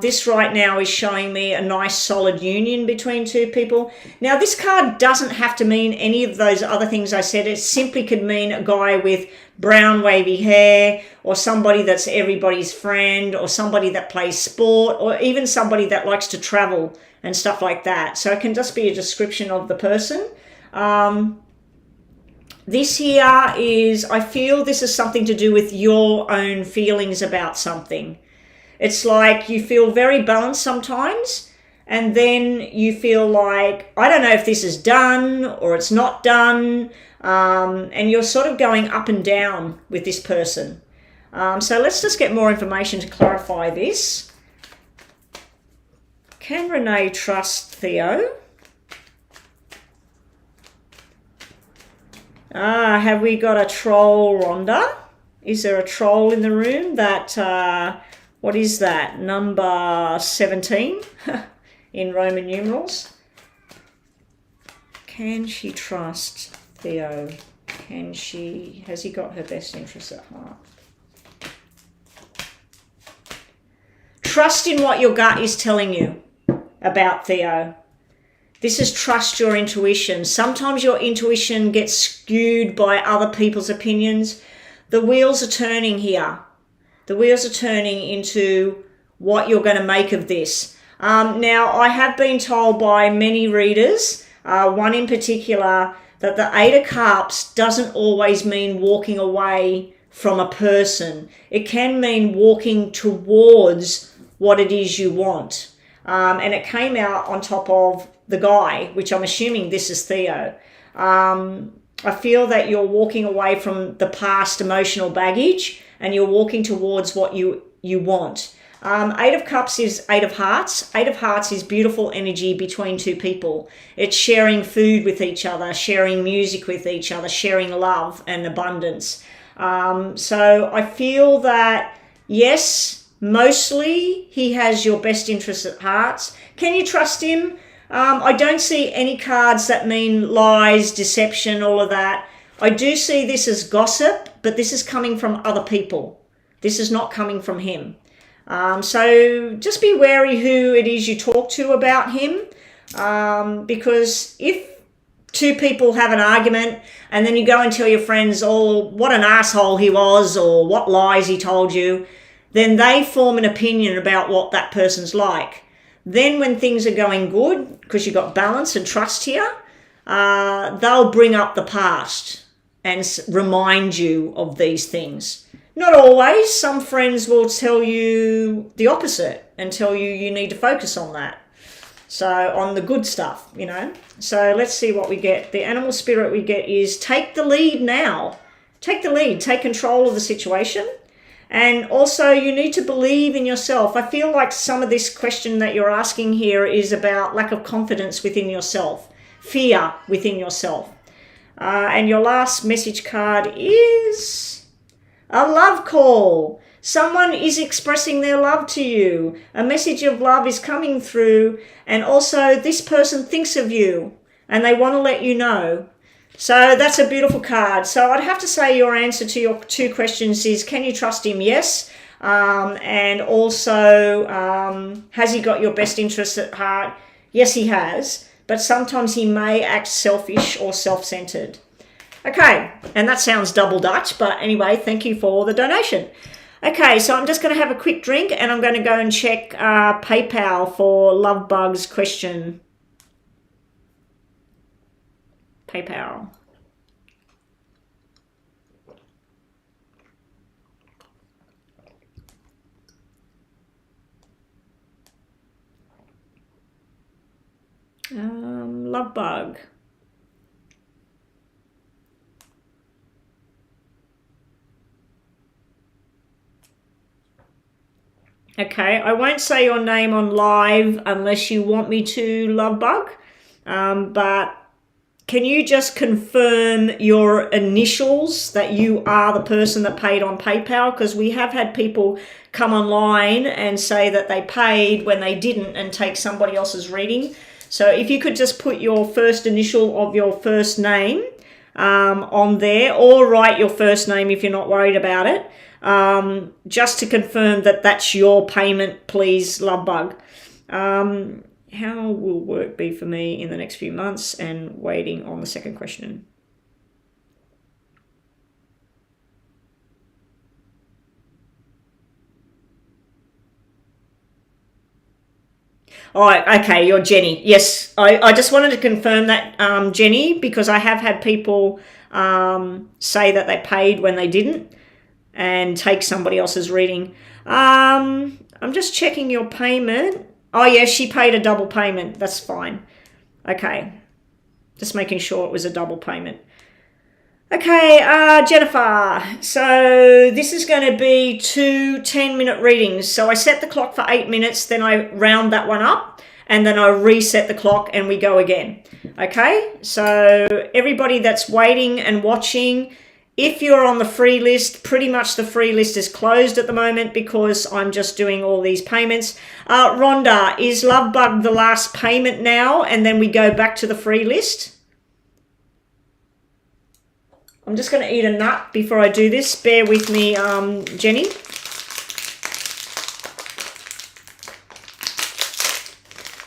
This right now is showing me a nice solid union between 2 people. Now this card doesn't have to mean any of those other things I said. It simply could mean a guy with brown wavy hair, or somebody that's everybody's friend, or somebody that plays sport, or even somebody that likes to travel and stuff like that. So it can just be a description of the person. This here is, I feel this is something to do with your own feelings about something. It's like you feel very balanced sometimes, and then you feel like, I don't know if this is done or it's not done, and you're sort of going up and down with this person. So let's just get more information to clarify this. Can Renee trust Theo? Have we got a troll, Rhonda? Is there a troll in the room? That, what is that? Number 17 in Roman numerals. Can she trust Theo? Has he got her best interests at heart? Trust in what your gut is telling you about Theo. This is trust your intuition. Sometimes your intuition gets skewed by other people's opinions. The wheels are turning here. The wheels are turning into what you're going to make of this. Now, I have been told by many readers, one in particular, that the 8 of Cups doesn't always mean walking away from a person. It can mean walking towards what it is you want. And it came out on top of the guy, which I'm assuming this is Theo. I feel that you're walking away from the past emotional baggage and you're walking towards what you want. Eight of Cups is Eight of Hearts. Eight of Hearts is beautiful energy between two people. It's sharing food with each other, sharing music with each other, sharing love and abundance. So I feel that, yes, mostly he has your best interests at heart. Can you trust him? I don't see any cards that mean lies, deception, all of that. I do see this as gossip, but this is coming from other people. This is not coming from him. So just be wary who it is you talk to about him, because if two people have an argument and then you go and tell your friends, oh, what an asshole he was or what lies he told you, then they form an opinion about what that person's like. Then when things are going good, because you've got balance and trust here, they'll bring up the past and remind you of these things. Not always. Some friends will tell you the opposite and tell you you need to focus on that. So on the good stuff, you know. So let's see what we get. The animal spirit we get is take the lead now. Take the lead. Take control of the situation. And also you need to believe in yourself. I feel like some of this question that you're asking here is about lack of confidence within yourself. Fear within yourself. And your last message card is a love call. Someone is expressing their love to you. A message of love is coming through. And also this person thinks of you and they want to let you know. So that's a beautiful card. So I'd have to say your answer to your two questions is, can you trust him? Yes. And also, has he got your best interests at heart? Yes, he has. But sometimes he may act selfish or self-centered. Okay, and that sounds double Dutch, but anyway, thank you for the donation. Okay, so I'm just going to have a quick drink and I'm going to go and check PayPal for Lovebug's question. PayPal. Lovebug. Okay, I won't say your name on live unless you want me to, Lovebug. But can you just confirm your initials that you are the person that paid on PayPal? Because we have had people come online and say that they paid when they didn't and take somebody else's reading. So if you could just put your first initial of your first name on there, or write your first name if you're not worried about it, just to confirm that that's your payment, please, Lovebug. How will work be for me in the next few months? And waiting on the second question. Oh, okay, you're Jenny. Yes, I just wanted to confirm that, Jenny, because I have had people say that they paid when they didn't and take somebody else's reading. I'm just checking your payment. Oh, yeah, she paid a double payment. That's fine. Okay, just making sure it was a double payment. Okay, Jennifer, so this is going to be 2 10-minute readings. So I set the clock for 8 minutes, then I round that one up, and then I reset the clock and we go again. Okay, so everybody that's waiting and watching, if you're on the free list, pretty much the free list is closed at the moment because I'm just doing all these payments. Rhonda, is Lovebug the last payment now and then we go back to the free list? I'm just going to eat a nut before I do this. Bear with me, Jenny.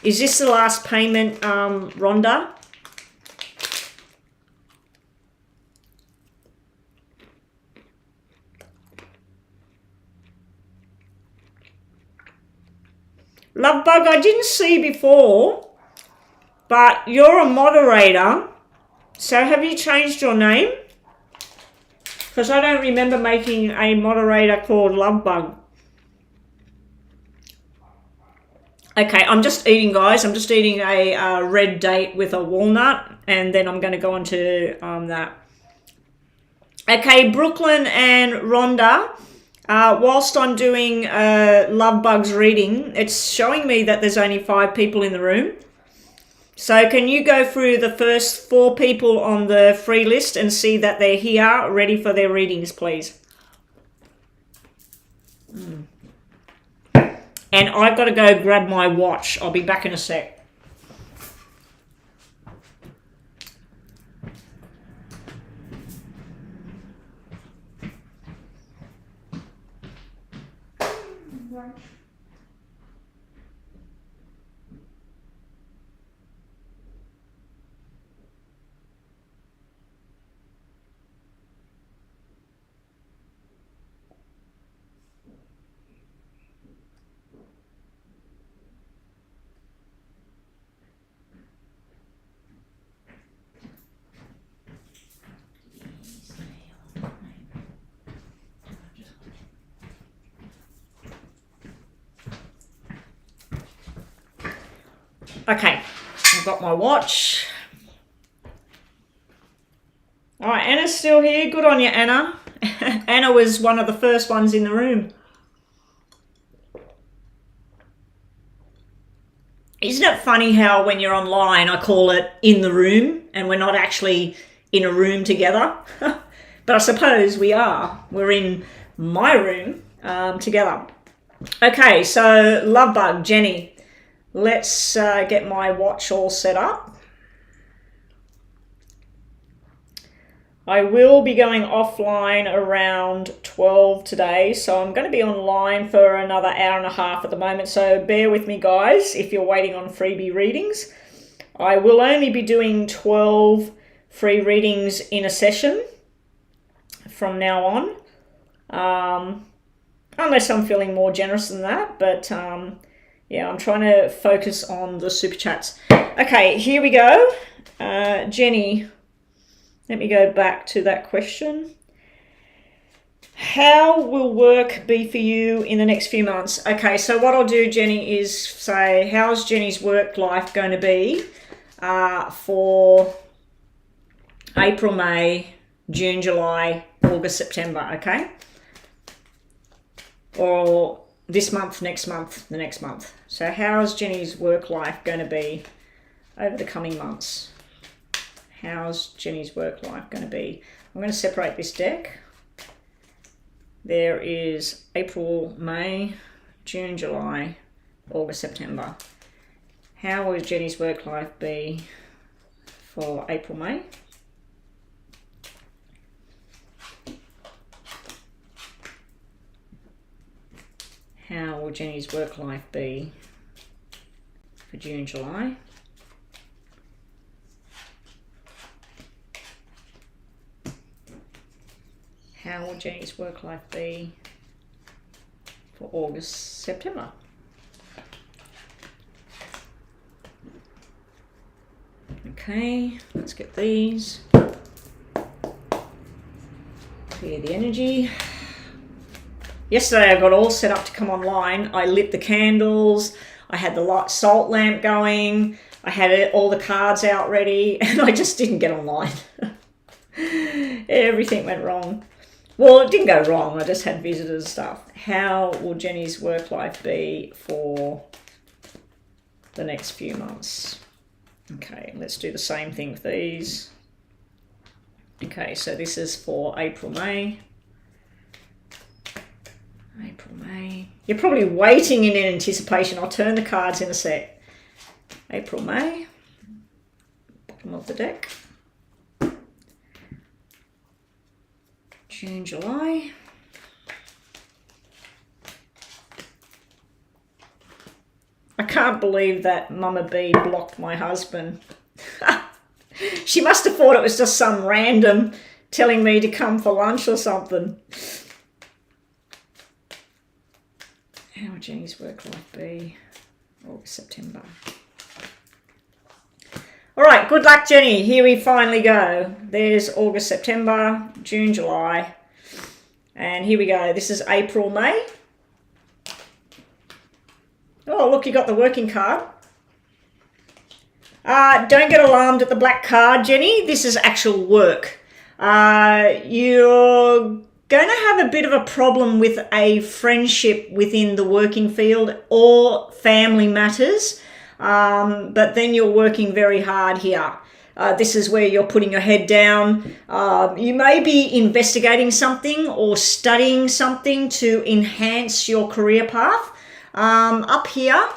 Is this the last payment, Rhonda? Lovebug, I didn't see before, but you're a moderator. So have you changed your name? Because I don't remember making a moderator called Lovebug. Okay, I'm just eating, guys. I'm just eating a red date with a walnut, and then I'm going to go on to that. Okay, Brooklyn and Rhonda, Whilst I'm doing Love Bug's reading, it's showing me that there's only 5 people in the room. So can you go through the first 4 people on the free list and see that they're here, ready for their readings, please? And I've got to go grab my watch. I'll be back in a sec. Okay, I've got my watch. All right, Anna's still here. Good on you, Anna. Anna was one of the first ones in the room. Isn't it funny how when you're online, I call it in the room and we're not actually in a room together? But I suppose we are. We're in my room together. Okay, so Love Bug, Jenny. Let's get my watch all set up. I will be going offline around 12 today, so I'm going to be online for another hour and a half at the moment, so bear with me, guys, if you're waiting on freebie readings. I will only be doing 12 free readings in a session from now on, unless I'm feeling more generous than that, but yeah, I'm trying to focus on the super chats. Okay, here we go. Jenny, let me go back to that question. How will work be for you in the next few months? Okay, so what I'll do, Jenny, is say, how's Jenny's work life going to be for April, May, June, July, August, September, okay? Or this month, next month, the next month. So how's Jenny's work life going to be over the coming months? How's Jenny's work life going to be? I'm going to separate this deck. There is April, May, June, July, August, September. How will Jenny's work life be for April, May? How will Jenny's work life be for June, July? How will Jenny's work life be for August, September? Okay, let's get these. Clear the energy. Yesterday I got all set up to come online. I lit the candles, I had the light salt lamp going, I had all the cards out ready, and I just didn't get online. Everything went wrong. Well, it didn't go wrong, I just had visitors and stuff. How will Jenny's work life be for the next few months? Okay, let's do the same thing with these. Okay, so this is for April, May. April, May. You're probably waiting in anticipation. I'll turn the cards in a sec. April, May. Bottom of the deck. June, July. I can't believe that Mama B blocked my husband. She must have thought it was just some random telling me to come for lunch or something. How will Jenny's work life be? August, September. All right, good luck, Jenny. Here we finally go. There's August, September, June, July. And here we go. This is April, May. Oh, look, you got the working card. Don't get alarmed at the black card, Jenny. This is actual work. You're going to have a bit of a problem with a friendship within the working field or family matters, but then you're working very hard here. This is where you're putting your head down. You may be investigating something or studying something to enhance your career path. Up here,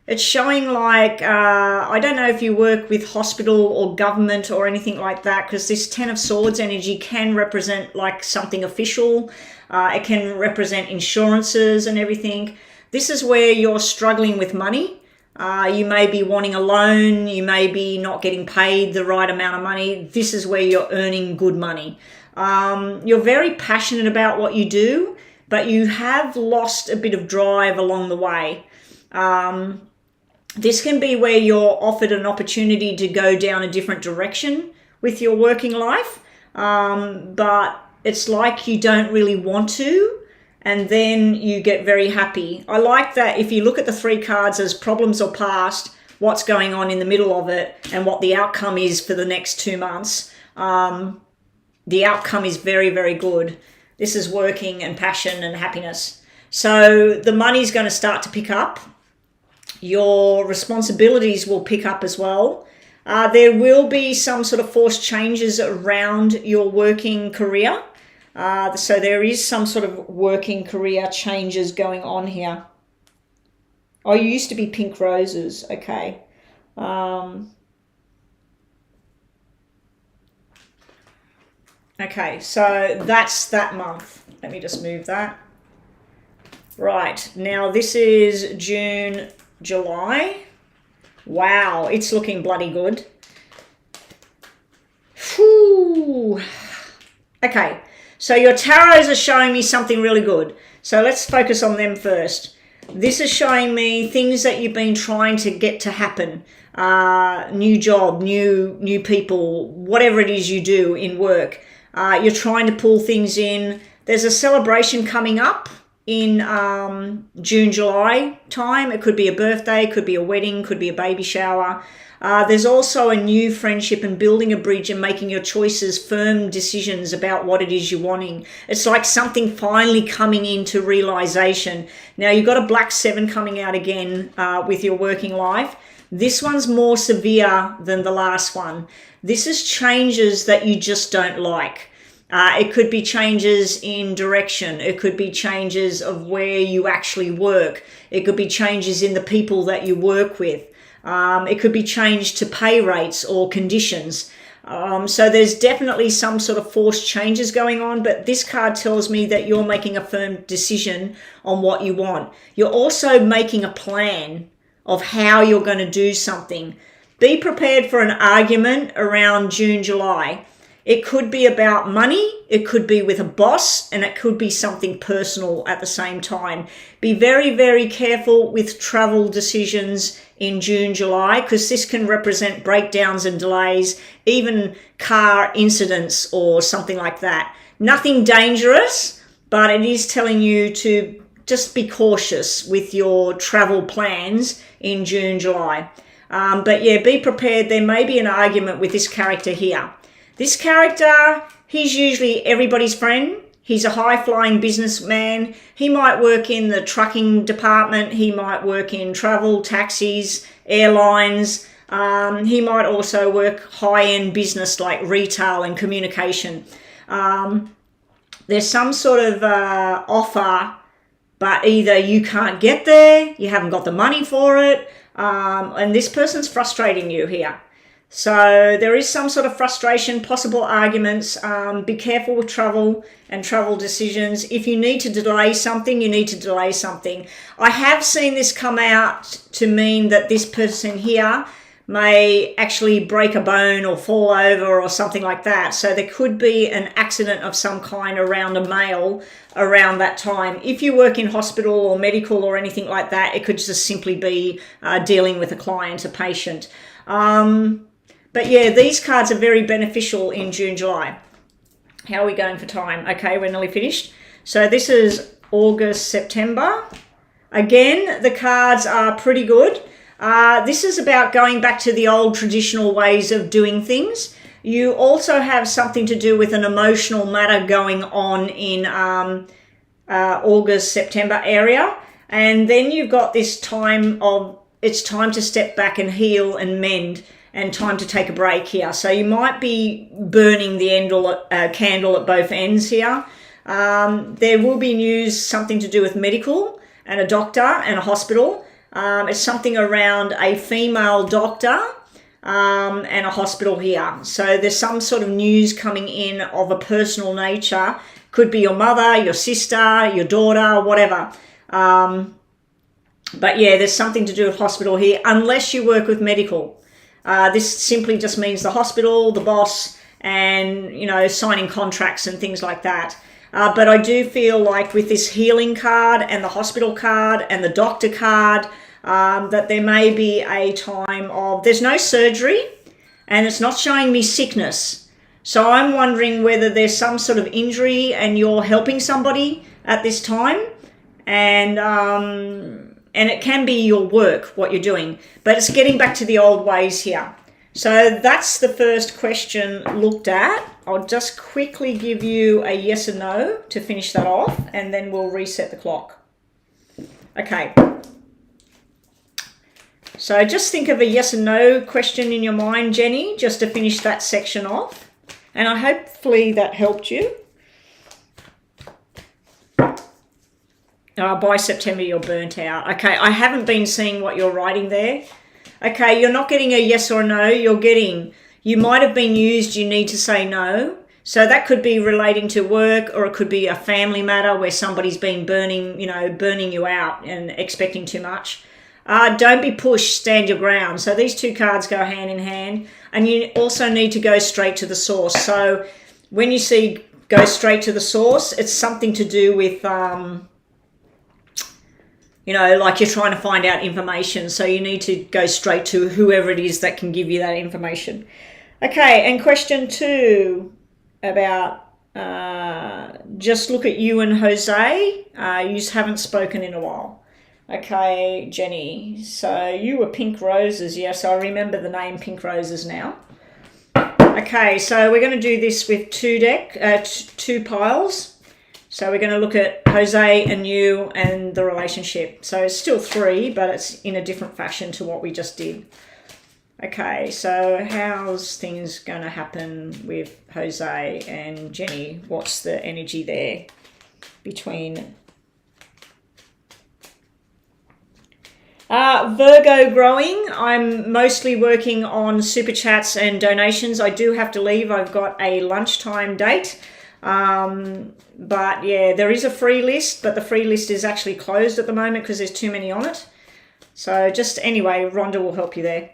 it's showing like, I don't know if you work with hospital or government or anything like that, because this Ten of Swords energy can represent like something official. It can represent insurances and everything. This is where you're struggling with money. You may be wanting a loan. You may be not getting paid the right amount of money. This is where you're earning good money. You're very passionate about what you do, but you have lost a bit of drive along the way. This can be where you're offered an opportunity to go down a different direction with your working life, but it's like you don't really want to, and then you get very happy. I like that if you look at the 3 cards as problems or past, what's going on in the middle of it, and what the outcome is for the next 2 months. The outcome is very, very good. This is working and passion and happiness. So the money's going to start to pick up. Your responsibilities will pick up as well. There will be some sort of forced changes around your working career. So there is some sort of working career changes going on here. Oh, you used to be pink roses. Okay. Okay, so that's that month. Let me just move that. Right, now this is June, July. Wow, it's looking bloody good. Whew. Okay, so your tarots are showing me something really good. So let's focus on them first. This is showing me things that you've been trying to get to happen. New job, new people, whatever it is you do in work. You're trying to pull things in. There's a celebration coming up in June, July time. It could be a birthday, could be a wedding, could be a baby shower. There's also a new friendship and building a bridge and making your choices, firm decisions about what it is you're wanting. It's like something finally coming into realization. Now you've got a black 7 coming out again with your working life. This one's more severe than the last one. This is changes that you just don't like. It could be changes in direction. It could be changes of where you actually work. It could be changes in the people that you work with. It could be change to pay rates or conditions. So there's definitely some sort of forced changes going on, but this card tells me that you're making a firm decision on what you want. You're also making a plan of how you're going to do something. Be prepared for an argument around June, July. It could be about money, it could be with a boss, and it could be something personal at the same time. Be very, very careful with travel decisions in June, July, because this can represent breakdowns and delays, even car incidents or something like that. Nothing dangerous, but it is telling you to just be cautious with your travel plans in June, July. But yeah, be prepared. There may be an argument with this character here. This character, he's usually everybody's friend. He's a high-flying businessman. He might work in the trucking department. He might work in travel, taxis, airlines. He might also work high-end business like retail and communication. There's some sort of offer, but either you can't get there, you haven't got the money for it, and this person's frustrating you here. So there is some sort of frustration, possible arguments. Be careful with travel and travel decisions. If you need to delay something, you need to delay something. I have seen this come out to mean that this person here may actually break a bone or fall over or something like that. So there could be an accident of some kind around a male around that time. If you work in hospital or medical or anything like that, it could just simply be dealing with a client, a patient. But yeah, these cards are very beneficial in June, July. How are we going for time? Okay, we're nearly finished. So this is August, September. Again, the cards are pretty good. This is about going back to the old traditional ways of doing things. You also have something to do with an emotional matter going on in August, September area. And then you've got this time of, it's time to step back and heal and mend, and time to take a break here. So you might be burning the candle at both ends here. There will be news, something to do with medical and a doctor and a hospital. It's something around a female doctor and a hospital here. So there's some sort of news coming in of a personal nature. Could be your mother, your sister, your daughter, whatever. But yeah, there's something to do with hospital here, unless you work with medical. This simply just means the hospital, the boss, and, you know, signing contracts and things like that. But I do feel like with this healing card and the hospital card and the doctor card, that there may be a time of, there's no surgery and it's not showing me sickness. So I'm wondering whether there's some sort of injury and you're helping somebody at this time. And it can be your work, what you're doing, but it's getting back to the old ways here. So that's the first question looked at. I'll just quickly give you a yes or no to finish that off, and then we'll reset the clock. Okay. So just think of a yes or no question in your mind, Jenny, just to finish that section off. And hopefully that helped you. By September, you're burnt out. Okay, I haven't been seeing what you're writing there. Okay, you're not getting a yes or no. You're getting, you might have been used, you need to say no. So that could be relating to work, or it could be a family matter where somebody's been burning you out and expecting too much. Don't be pushed, stand your ground. So these two cards go hand in hand. And you also need to go straight to the source. So when you see go straight to the source, it's something to do with... like you're trying to find out information. So you need to go straight to whoever it is that can give you that information. Okay, and question 2 about just look at you and Jose. You haven't spoken in a while. Okay, Jenny. So you were Pink Roses. Yes, I remember the name Pink Roses now. Okay, so we're going to do this with two piles. So we're going to look at Jose and you and the relationship. So it's still 3, but it's in a different fashion to what we just did. Okay, so how's things going to happen with Jose and Jenny? What's the energy there between... Virgo growing. I'm mostly working on super chats and donations. I do have to leave. I've got a lunchtime date. But yeah, there is a free list, but the free list is actually closed at the moment because there's too many on it. So just anyway, Rhonda will help you there.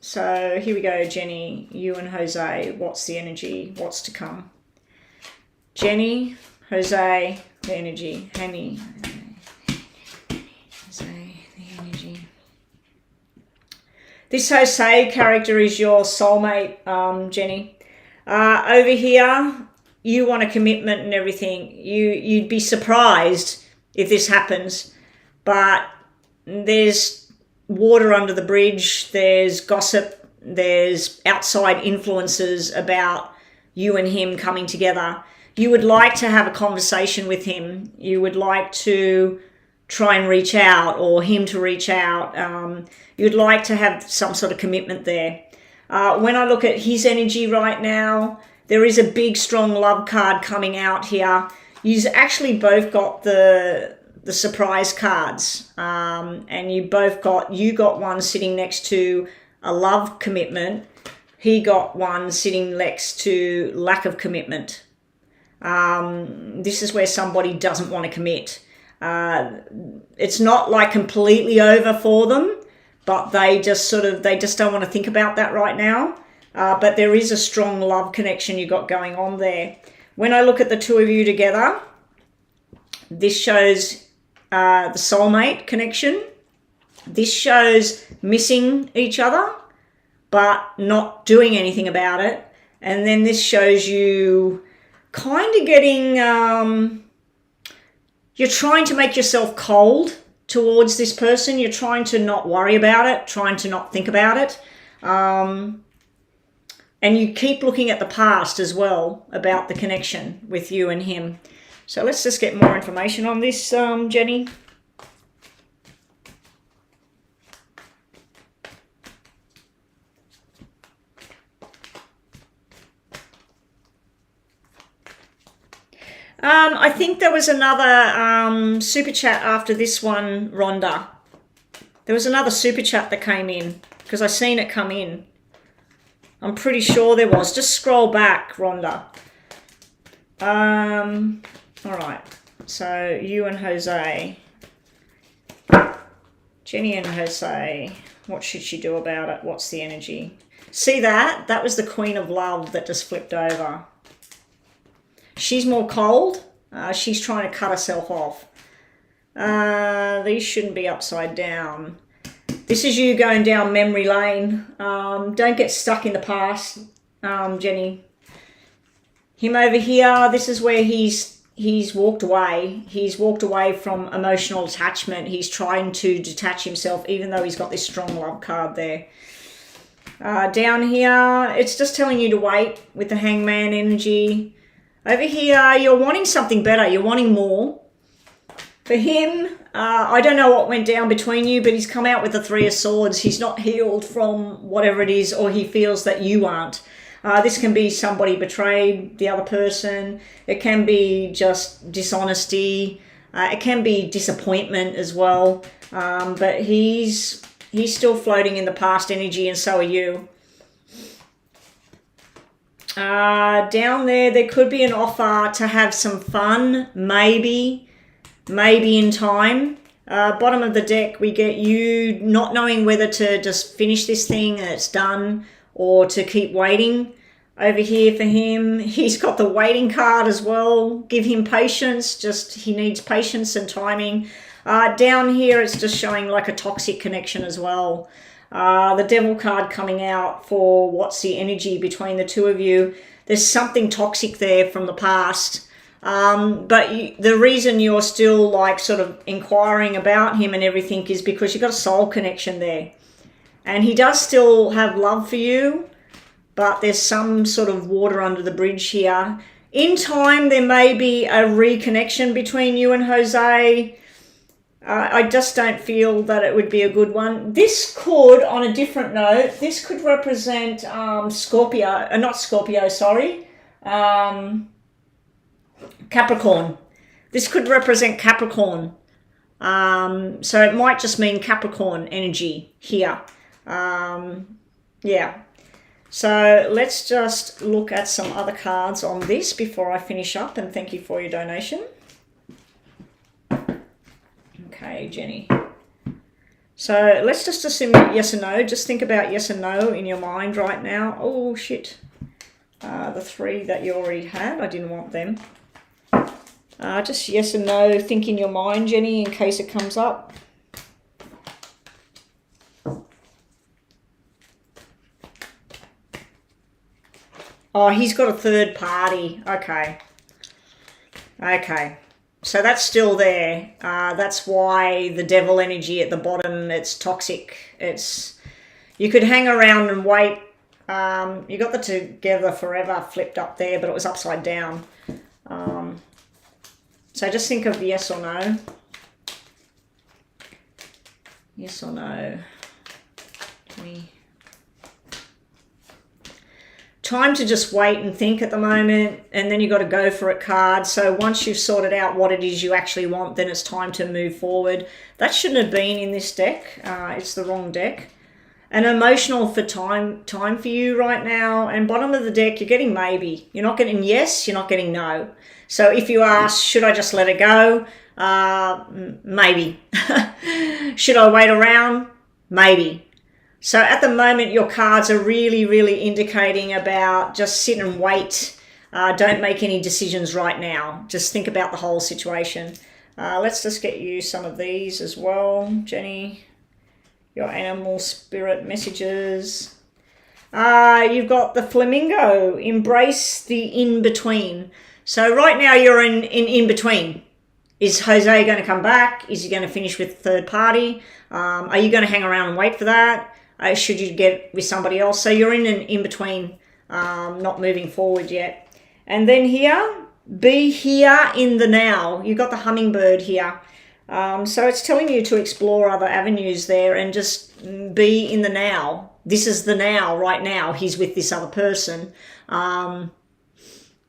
So here we go, Jenny, you and Jose. What's the energy? What's to come? Jenny, Jose, the energy. Henny, Jose, the energy. This Jose character is your soulmate, Jenny. Over here, you want a commitment and everything. You'd be surprised if this happens, but there's water under the bridge. There's gossip. There's outside influences about you and him coming together. You would like to have a conversation with him. You would like to try and reach out, or him to reach out. You'd like to have some sort of commitment there. When I look at his energy right now, there is a big, strong love card coming out here. You've actually both got the surprise cards, and you got one sitting next to a love commitment. He got one sitting next to lack of commitment. This is where somebody doesn't want to commit. It's not like completely over for them, but they just don't want to think about that right now. But there is a strong love connection you got going on there. When I look at the two of you together, this shows the soulmate connection. This shows missing each other, but not doing anything about it. And then this shows you kind of getting, you're trying to make yourself cold towards this person. You're trying to not worry about it, trying to not think about it. And you keep looking at the past as well about the connection with you and him. So let's just get more information on this, Jenny. I think there was another super chat after this one, Rhonda. There was another super chat that came in because I seen it come in. I'm pretty sure there was. Just scroll back, Rhonda. All right. So you and Jose. Jenny and Jose. What should she do about it? What's the energy? See that? That was the Queen of Love that just flipped over. She's more cold. She's trying to cut herself off. These shouldn't be upside down. This is you going down memory lane. Don't get stuck in the past, Jenny. Him over here, this is where he's walked away. He's walked away from emotional attachment. He's trying to detach himself, even though he's got this strong love card there. Down here, it's just telling you to wait with the Hangman energy. Over here, you're wanting something better. You're wanting more. For him, I don't know what went down between you, but he's come out with the Three of Swords. He's not healed from whatever it is, or he feels that you aren't. This can be somebody betrayed the other person. It can be just dishonesty. It can be disappointment as well. But he's still floating in the past energy, and so are you. Down there could be an offer to have some fun, maybe in time. Bottom of the deck, we get you not knowing whether to just finish this thing and it's done, or to keep waiting. Over here for him, he's got the waiting card as well. Give him patience, he needs patience and timing. Down here, it's just showing like a toxic connection as well. The Devil card coming out for what's the energy between the two of you. There's something toxic there from the past. But the reason you're still like sort of inquiring about him and everything is because you've got a soul connection there. And he does still have love for you, but there's some sort of water under the bridge here. In time, there may be a reconnection between you and Jose. I just don't feel that it would be a good one. This could, on a different note, this could represent Capricorn. This could represent Capricorn. So it might just mean Capricorn energy here. Yeah. So let's just look at some other cards on this before I finish up, and thank you for your donation. Okay, Jenny. So let's just assume yes or no. Just think about yes and no in your mind right now. Oh, shit. The three that you already had, I didn't want them. Just yes and no. Think in your mind, Jenny, in case it comes up. Oh, he's got a third party. Okay. Okay. So that's still there. That's why the Devil energy at the bottom, it's toxic. You could hang around and wait. You got the Together Forever flipped up there, but it was upside down. So just think of yes or no. Yes or no. Time to just wait and think at the moment, and then you've got to go for it card. So once you've sorted out what it is you actually want, then it's time to move forward. That shouldn't have been in this deck. It's the wrong deck. And emotional for time for you right now. And bottom of the deck, you're getting maybe. You're not getting yes, you're not getting no. So if you ask, should I just let it go? Maybe. Should I wait around? Maybe. So at the moment, your cards are really, really indicating about just sit and wait. Don't make any decisions right now. Just think about the whole situation. Let's just get you some of these as well, Jenny. Your animal spirit messages. You've got the flamingo. Embrace the in-between. So right now you're in between. Is Jose going to come back? Is he going to finish with third party? Are you going to hang around and wait for that? Should you get with somebody else? So you're in an in-between, not moving forward yet. And then here, be here in the now. You've got the hummingbird here. So it's telling you to explore other avenues there and just be in the now. This is the now, right now. He's with this other person.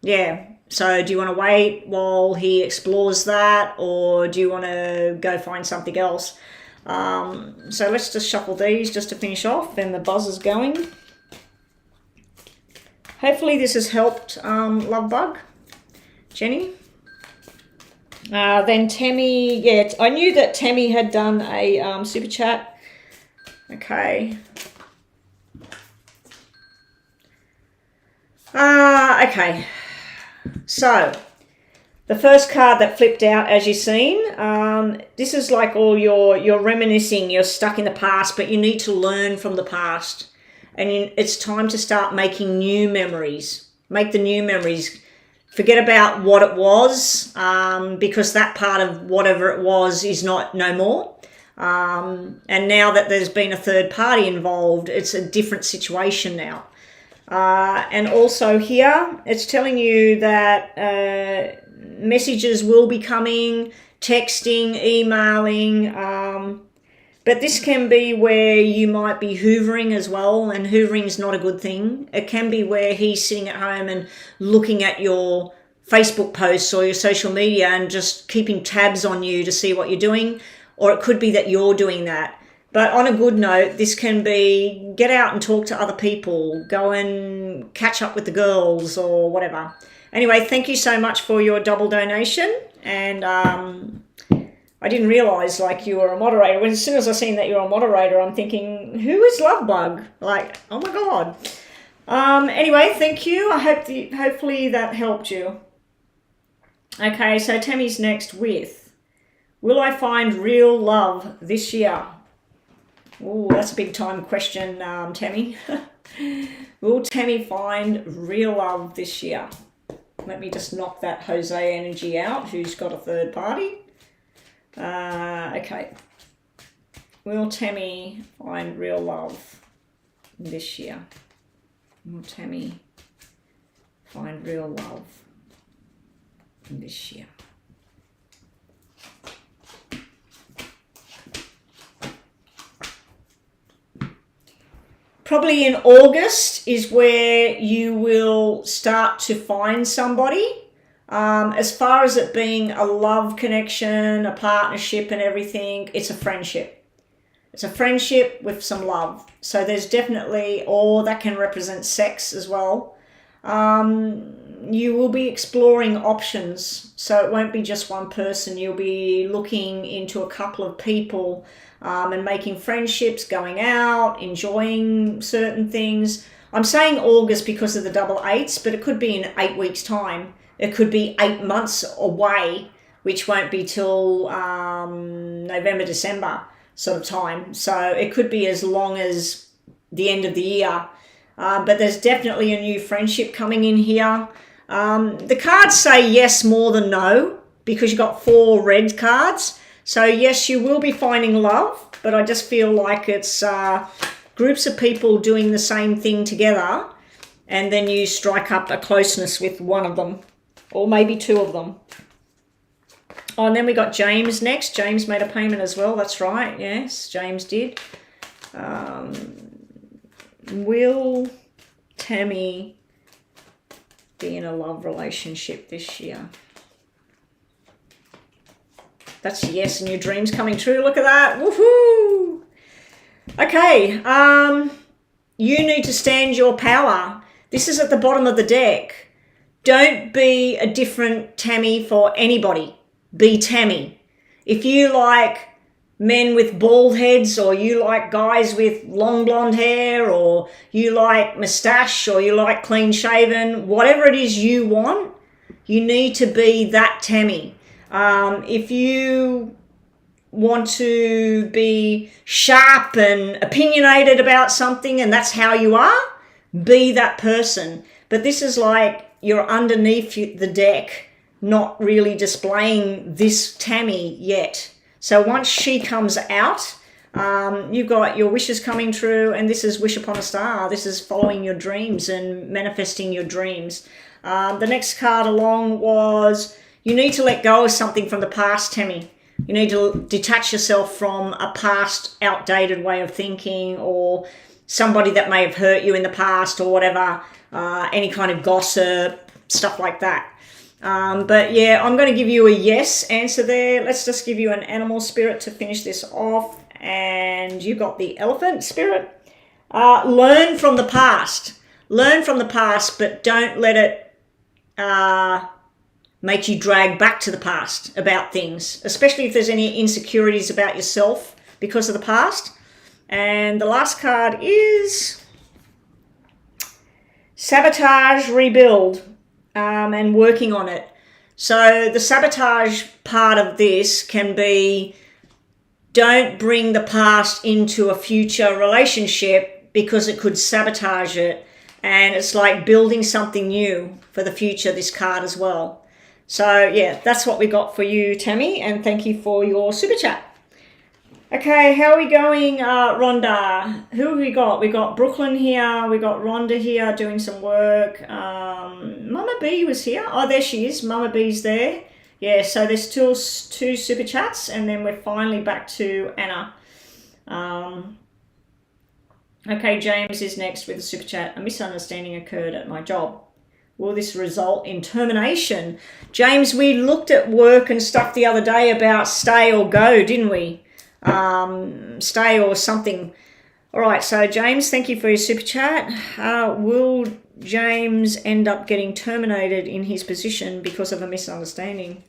Yeah. So do you want to wait while he explores that, or do you want to go find something else? So let's just shuffle these just to finish off, and the buzz is going. Hopefully this has helped, Love Bug. Jenny? Then Tammy, yeah, I knew that Tammy had done a super chat. Okay. Okay. So, the first card that flipped out, as you've seen, this is like all you're reminiscing, you're stuck in the past, but you need to learn from the past. And it's time to start making new memories. Make the new memories. Forget about what it was, because that part of whatever it was is no more. And now that there's been a third party involved, it's a different situation now. And also here, it's telling you that messages will be coming, texting, emailing, but this can be where you might be hoovering as well, and hoovering's not a good thing. It can be where he's sitting at home and looking at your Facebook posts or your social media and just keeping tabs on you to see what you're doing, or it could be that you're doing that. But on a good note, this can be get out and talk to other people, go and catch up with the girls or whatever. Anyway, thank you so much for your double donation. And I didn't realise like you were a moderator. As soon as I seen that you're a moderator, I'm thinking, who is Love Bug? Like, oh my God. Anyway, thank you. I hope hopefully that helped you. Okay, so Tammy's next with, will I find real love this year? Oh, that's a big time question, Tammy. Will Tammy find real love this year? Let me just knock that Jose energy out, who's got a third party. Okay. Will Tammy find real love this year? Will Tammy find real love this year? Probably in August is where you will start to find somebody. As far as it being a love connection, a partnership and everything, it's a friendship. It's a friendship with some love. So there's definitely, or that can represent sex as well. You will be exploring options. So it won't be just one person. You'll be looking into a couple of people and making friendships, going out, enjoying certain things. I'm saying August because of the double eights, but it could be in 8 weeks' time. It could be 8 months away, which won't be till November, December sort of time. So it could be as long as the end of the year. But there's definitely a new friendship coming in here. The cards say yes more than no, because you've got 4 red cards. So yes, you will be finding love, but I just feel like it's groups of people doing the same thing together, and then you strike up a closeness with one of them, or maybe 2 of them. Oh, and then we got James next. James made a payment as well. That's right. Yes, James did. Will Tammy be in a love relationship this year? That's yes, and your dream's coming true. Look at that. Woohoo! Okay, you need to stand your power. This is at the bottom of the deck. Don't be a different Tammy for anybody. Be Tammy. If you like men with bald heads, or you like guys with long blonde hair, or you like moustache, or you like clean shaven, whatever it is you want, you need to be that Tammy. If you want to be sharp and opinionated about something and that's how you are, be that person. But this is like you're underneath the deck not really displaying this Tammy yet. So once she comes out, you've got your wishes coming true, and this is wish upon a star. This is following your dreams and manifesting your dreams. The next card along was you need to let go of something from the past, Tammy. You need to detach yourself from a past outdated way of thinking, or somebody that may have hurt you in the past, or whatever, any kind of gossip, stuff like that. But yeah, I'm going to give you a yes answer there. Let's just give you an animal spirit to finish this off. And you got the elephant spirit. Learn from the past. Learn from the past, but don't let it make you drag back to the past about things, especially if there's any insecurities about yourself because of the past. And the last card is sabotage, rebuild, and working on it. So the sabotage part of this can be, don't bring the past into a future relationship because it could sabotage it. And it's like building something new for the future, this card as well. So yeah, that's what we got for you, Tammy, and thank you for your super chat. Okay, how are we going, Rhonda? Who have we got? We got Brooklyn here. We got Rhonda here doing some work. Mama B was here. Oh, there she is. Mama B's there. Yeah, so there's two super chats, and then we're finally back to Anna. Okay, James is next with a super chat. A misunderstanding occurred at my job. Will this result in termination? James, we looked at work and stuff the other day about stay or go, didn't we? Stay or something. All right, so James, thank you for your super chat. Will James end up getting terminated in his position because of a misunderstanding?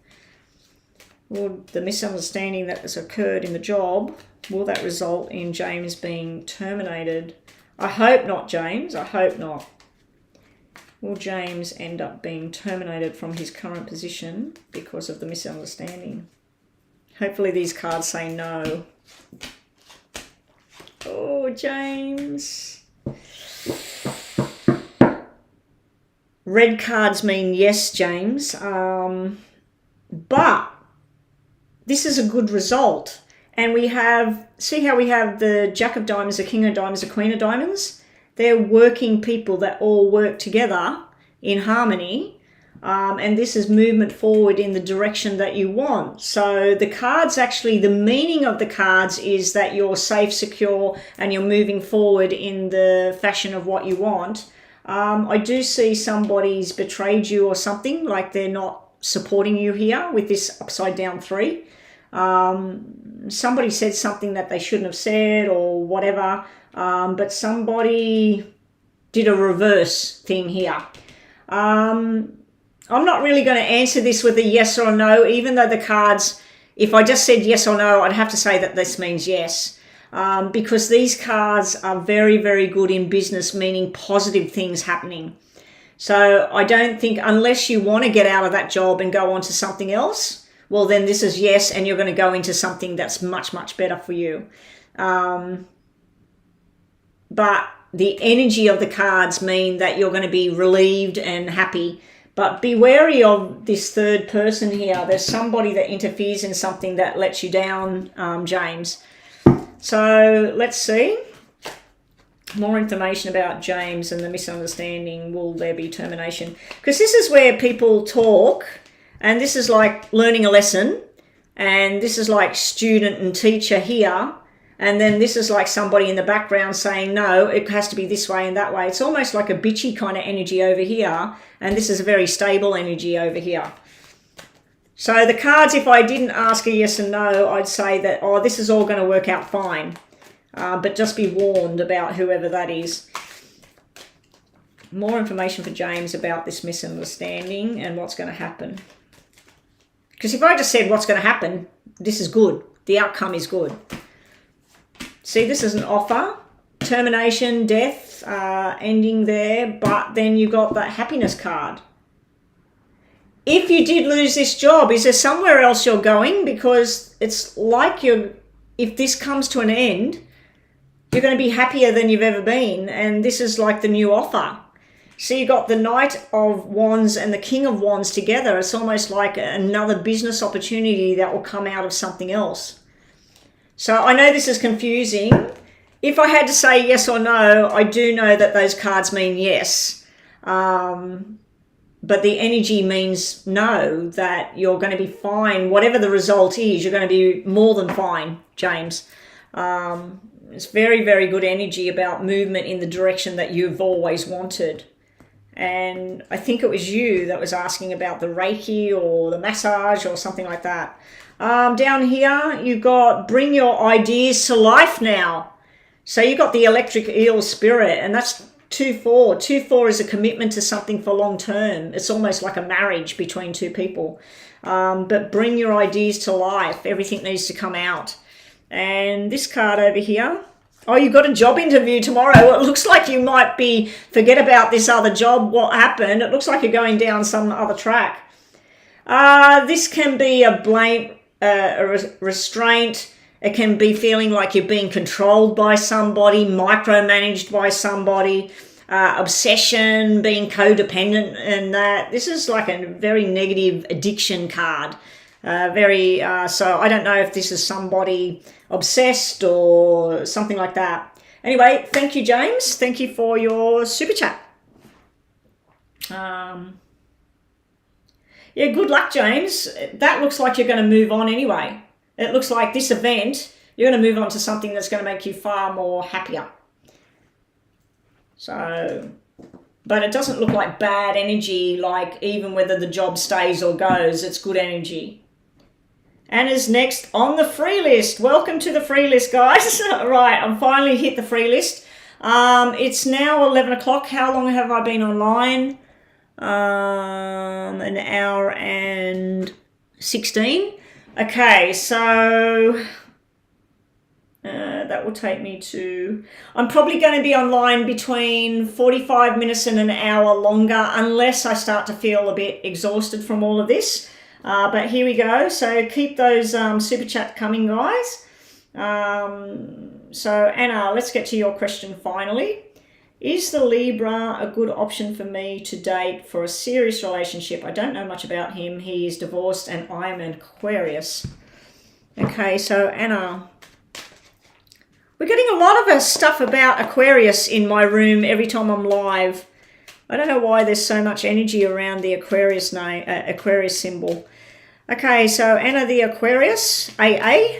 Will the misunderstanding that has occurred in the job, will that result in James being terminated? I hope not, James. I hope not. Will James end up being terminated from his current position because of the misunderstanding? Hopefully these cards say no. Oh, James. Red cards mean yes, James. But this is a good result. And we have, see how we have the Jack of Diamonds, the King of Diamonds, the Queen of Diamonds? They're working people that all work together in harmony. And this is movement forward in the direction that you want. So the cards actually, the meaning of the cards is that you're safe, secure, and you're moving forward in the fashion of what you want. I do see somebody's betrayed you or something, like they're not supporting you here with this upside down 3. Somebody said something that they shouldn't have said or whatever, but somebody did a reverse thing here. I'm not really going to answer this with a yes or a no, even though the cards, if I just said yes or no, I'd have to say that this means yes. Because these cards are very, very good in business, meaning positive things happening. So I don't think, unless you want to get out of that job and go on to something else, well, then this is yes, and you're going to go into something that's much, much better for you. But the energy of the cards mean that you're going to be relieved and happy. But be wary of this third person here. There's somebody that interferes in something that lets you down, James. So let's see. More information about James and the misunderstanding. Will there be termination? Because this is where people talk, and this is like learning a lesson, and this is like student and teacher here, and then this is like somebody in the background saying, no, it has to be this way and that way. It's almost like a bitchy kind of energy over here, and this is a very stable energy over here. So the cards, if I didn't ask a yes and no, I'd say that, oh, this is all going to work out fine. But just be warned about whoever that is. More information for James about this misunderstanding and what's going to happen. Because if I just said what's going to happen, this is good. The outcome is good. See, this is an offer, termination, death, ending there, but then you got that happiness card. If you did lose this job, is there somewhere else you're going? Because it's like if this comes to an end, you're going to be happier than you've ever been, and this is like the new offer. So you got the Knight of Wands and the King of Wands together. It's almost like another business opportunity that will come out of something else. So I know this is confusing. If I had to say yes or no, I do know that those cards mean yes. But the energy means no, that you're going to be fine. Whatever the result is, you're going to be more than fine, James. It's very, very good energy about movement in the direction that you've always wanted. And I think it was you that was asking about the Reiki or the massage or something like that. Down here, you've got bring your ideas to life now. So you've got the electric eel spirit, and that's 2-4. 2-4 is a commitment to something for long term. It's almost like a marriage between two people. But bring your ideas to life. Everything needs to come out. And this card over here. Oh, you've got a job interview tomorrow. It looks like you might be, forget about this other job, what happened. It looks like you're going down some other track. This can be a blame, restraint. It can be feeling like you're being controlled by somebody, micromanaged by somebody, obsession, being codependent, and that. This is like a very negative addiction card. So I don't know if this is somebody obsessed or something like that. Anyway, thank you, James. Thank you for your super chat. Yeah, good luck, James. That looks like you're going to move on anyway. It looks like this event, you're going to move on to something that's going to make you far more happier. So, but it doesn't look like bad energy, like even whether the job stays or goes, it's good energy. Anna's next on the free list. Welcome to the free list, guys. Right, I'm finally hit the free list. It's now 11 o'clock. How long have I been online? An hour and 16. Okay, so that will take me to... I'm probably going to be online between 45 minutes and an hour longer unless I start to feel a bit exhausted from all of this. But here we go. So keep those super chat coming, guys. So Anna, let's get to your question finally. Is the Libra a good option for me to date for a serious relationship? I don't know much about him. He is divorced and I am an Aquarius. Okay, so Anna, we're getting a lot of stuff about Aquarius in my room every time I'm live. I don't know why there's so much energy around the Aquarius name, Aquarius symbol. Okay, so Anna the Aquarius, AA.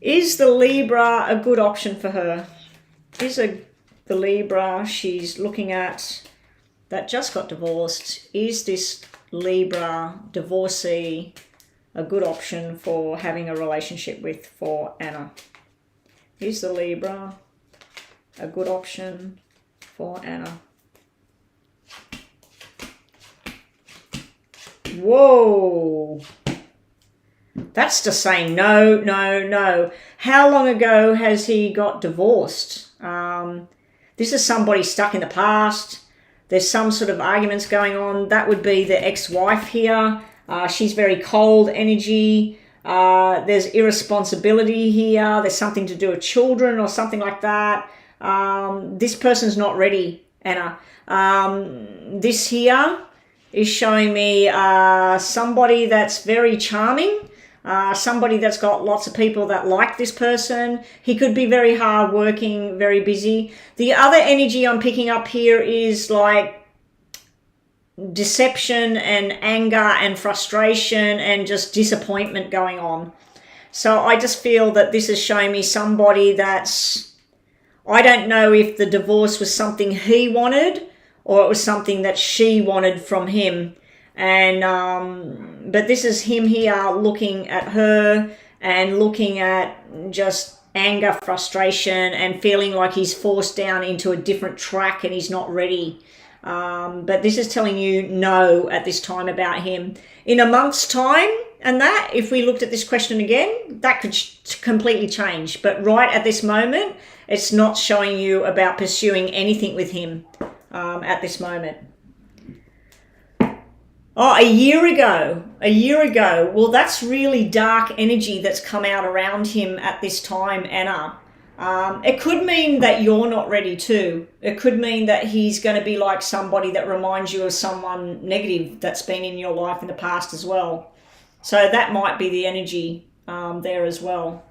Is the Libra a good option for her? Is the Libra she's looking at that just got divorced, is this Libra divorcee a good option for having a relationship with for Anna? Is the Libra a good option for Anna? Whoa. That's just saying no, no, no. How long ago has he got divorced? This is somebody stuck in the past. There's some sort of arguments going on. That would be the ex-wife here. She's very cold energy. There's irresponsibility here. There's something to do with children or something like that. This person's not ready, Anna. This here is showing me somebody that's very charming. Somebody that's got lots of people that like this person. He could be very hardworking, very busy. The other energy I'm picking up here is like deception and anger and frustration and just disappointment going on. So I just feel that this is showing me somebody that's... I don't know if the divorce was something he wanted or it was something that she wanted from him. And but this is him here looking at her and looking at just anger, frustration, and feeling like he's forced down into a different track and he's not ready. But this is telling you no at this time about him. In a month's time, and that, if we looked at this question again, that could completely change. But right at this moment, it's not showing you about pursuing anything with him at this moment. Oh, a year ago. Well, that's really dark energy that's come out around him at this time, Anna. It could mean that you're not ready too. It could mean that he's going to be like somebody that reminds you of someone negative that's been in your life in the past as well. So that might be the energy there as well.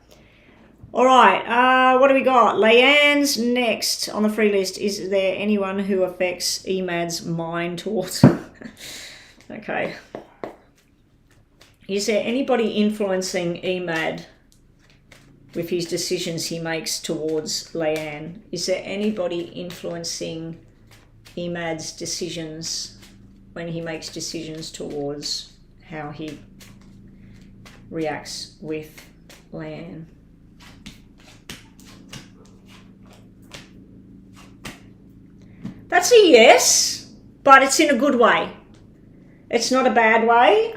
All right, what do we got? Leanne's next on the free list. Is there anyone who affects Emad's mind towards... Okay. Is there anybody influencing Emad with his decisions he makes towards Leanne? Is there anybody influencing Emad's decisions when he makes decisions towards how he reacts with Leanne? That's a yes, but it's in a good way. It's not a bad way.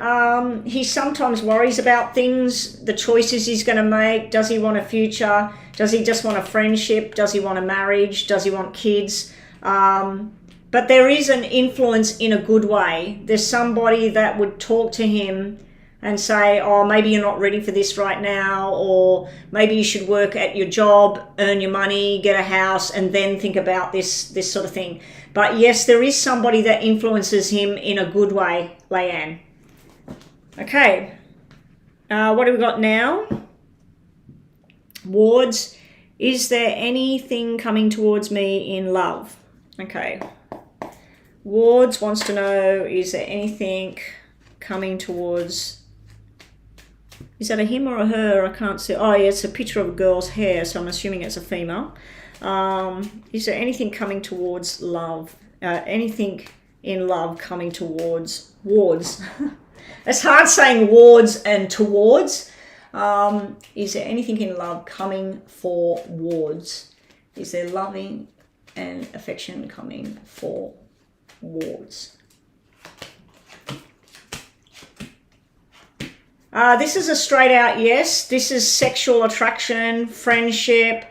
He sometimes worries about things, the choices he's going to make. Does he want a future? Does he just want a friendship? Does he want a marriage? Does he want kids? But there is an influence in a good way. There's somebody that would talk to him and say, oh, maybe you're not ready for this right now, or maybe you should work at your job, earn your money, get a house, and then think about this sort of thing. But yes, there is somebody that influences him in a good way, Leanne. Okay, what do we got now? Wards, is there anything coming towards me in love? Okay, Wards wants to know, is there anything coming towards... Is that a him or a her? I can't see. Oh, yeah, it's a picture of a girl's hair, so I'm assuming it's a female. Is there anything coming towards love? Anything in love coming towards Wards? It's hard saying wards and towards. Is there anything in love coming for Wards? Is there loving and affection coming for Wards? This is a straight out yes. This is sexual attraction, friendship.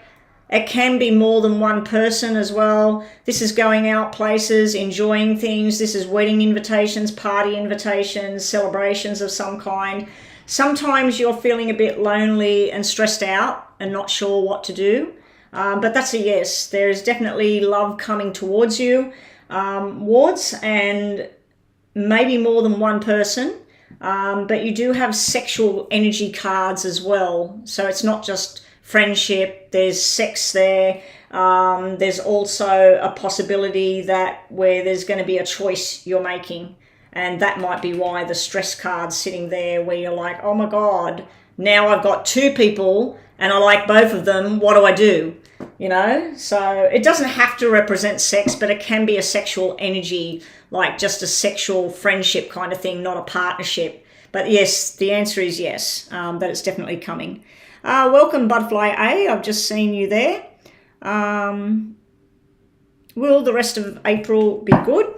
It can be more than one person as well. This is going out places, enjoying things. This is wedding invitations, party invitations, celebrations of some kind. Sometimes you're feeling a bit lonely and stressed out and not sure what to do. But that's a yes. There is definitely love coming towards you, Wards, and maybe more than one person. But you do have sexual energy cards as well. So it's not just friendship, there's sex there. There's also a possibility that where there's going to be a choice you're making. And that might be why the stress card's sitting there where you're like, oh my God, now I've got two people and I like both of them. What do I do? You know, so it doesn't have to represent sex, but it can be a sexual energy, like just a sexual friendship kind of thing, not a partnership. But yes, the answer is yes, that it's definitely coming. Welcome, Butterfly A. I've just seen you there. Will the rest of April be good?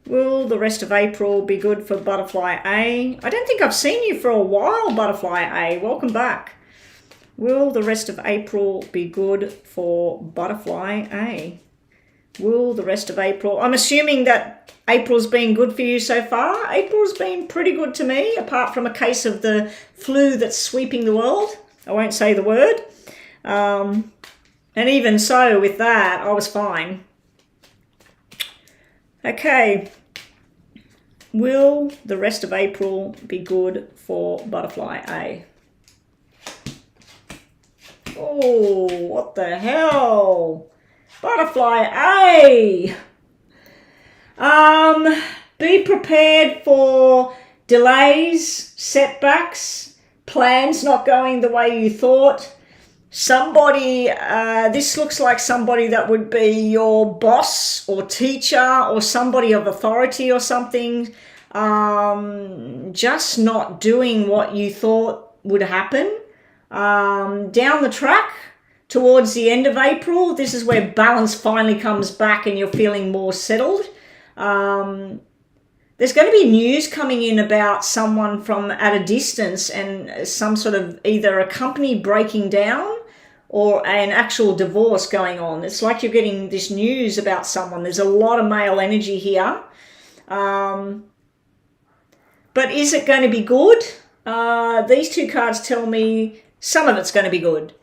Will the rest of April be good for Butterfly A? I don't think I've seen you for a while, Butterfly A. Welcome back. Will the rest of April be good for Butterfly A? Will the rest of April... I'm assuming that April's been good for you so far. April's been pretty good to me, apart from a case of the flu that's sweeping the world. I won't say the word. And even so, with that, I was fine. Okay. Will the rest of April be good for Butterfly A? Oh, what the hell? Butterfly A! Be prepared for delays, setbacks, plans not going the way you thought. Somebody, this looks like somebody that would be your boss or teacher or somebody of authority or something, just not doing what you thought would happen. Down the track, towards the end of April, this is where balance finally comes back and you're feeling more settled. There's going to be news coming in about someone from at a distance and some sort of either a company breaking down or an actual divorce going on. It's like you're getting this news about someone. There's a lot of male energy here. But is it going to be good? These two cards tell me some of it's going to be good.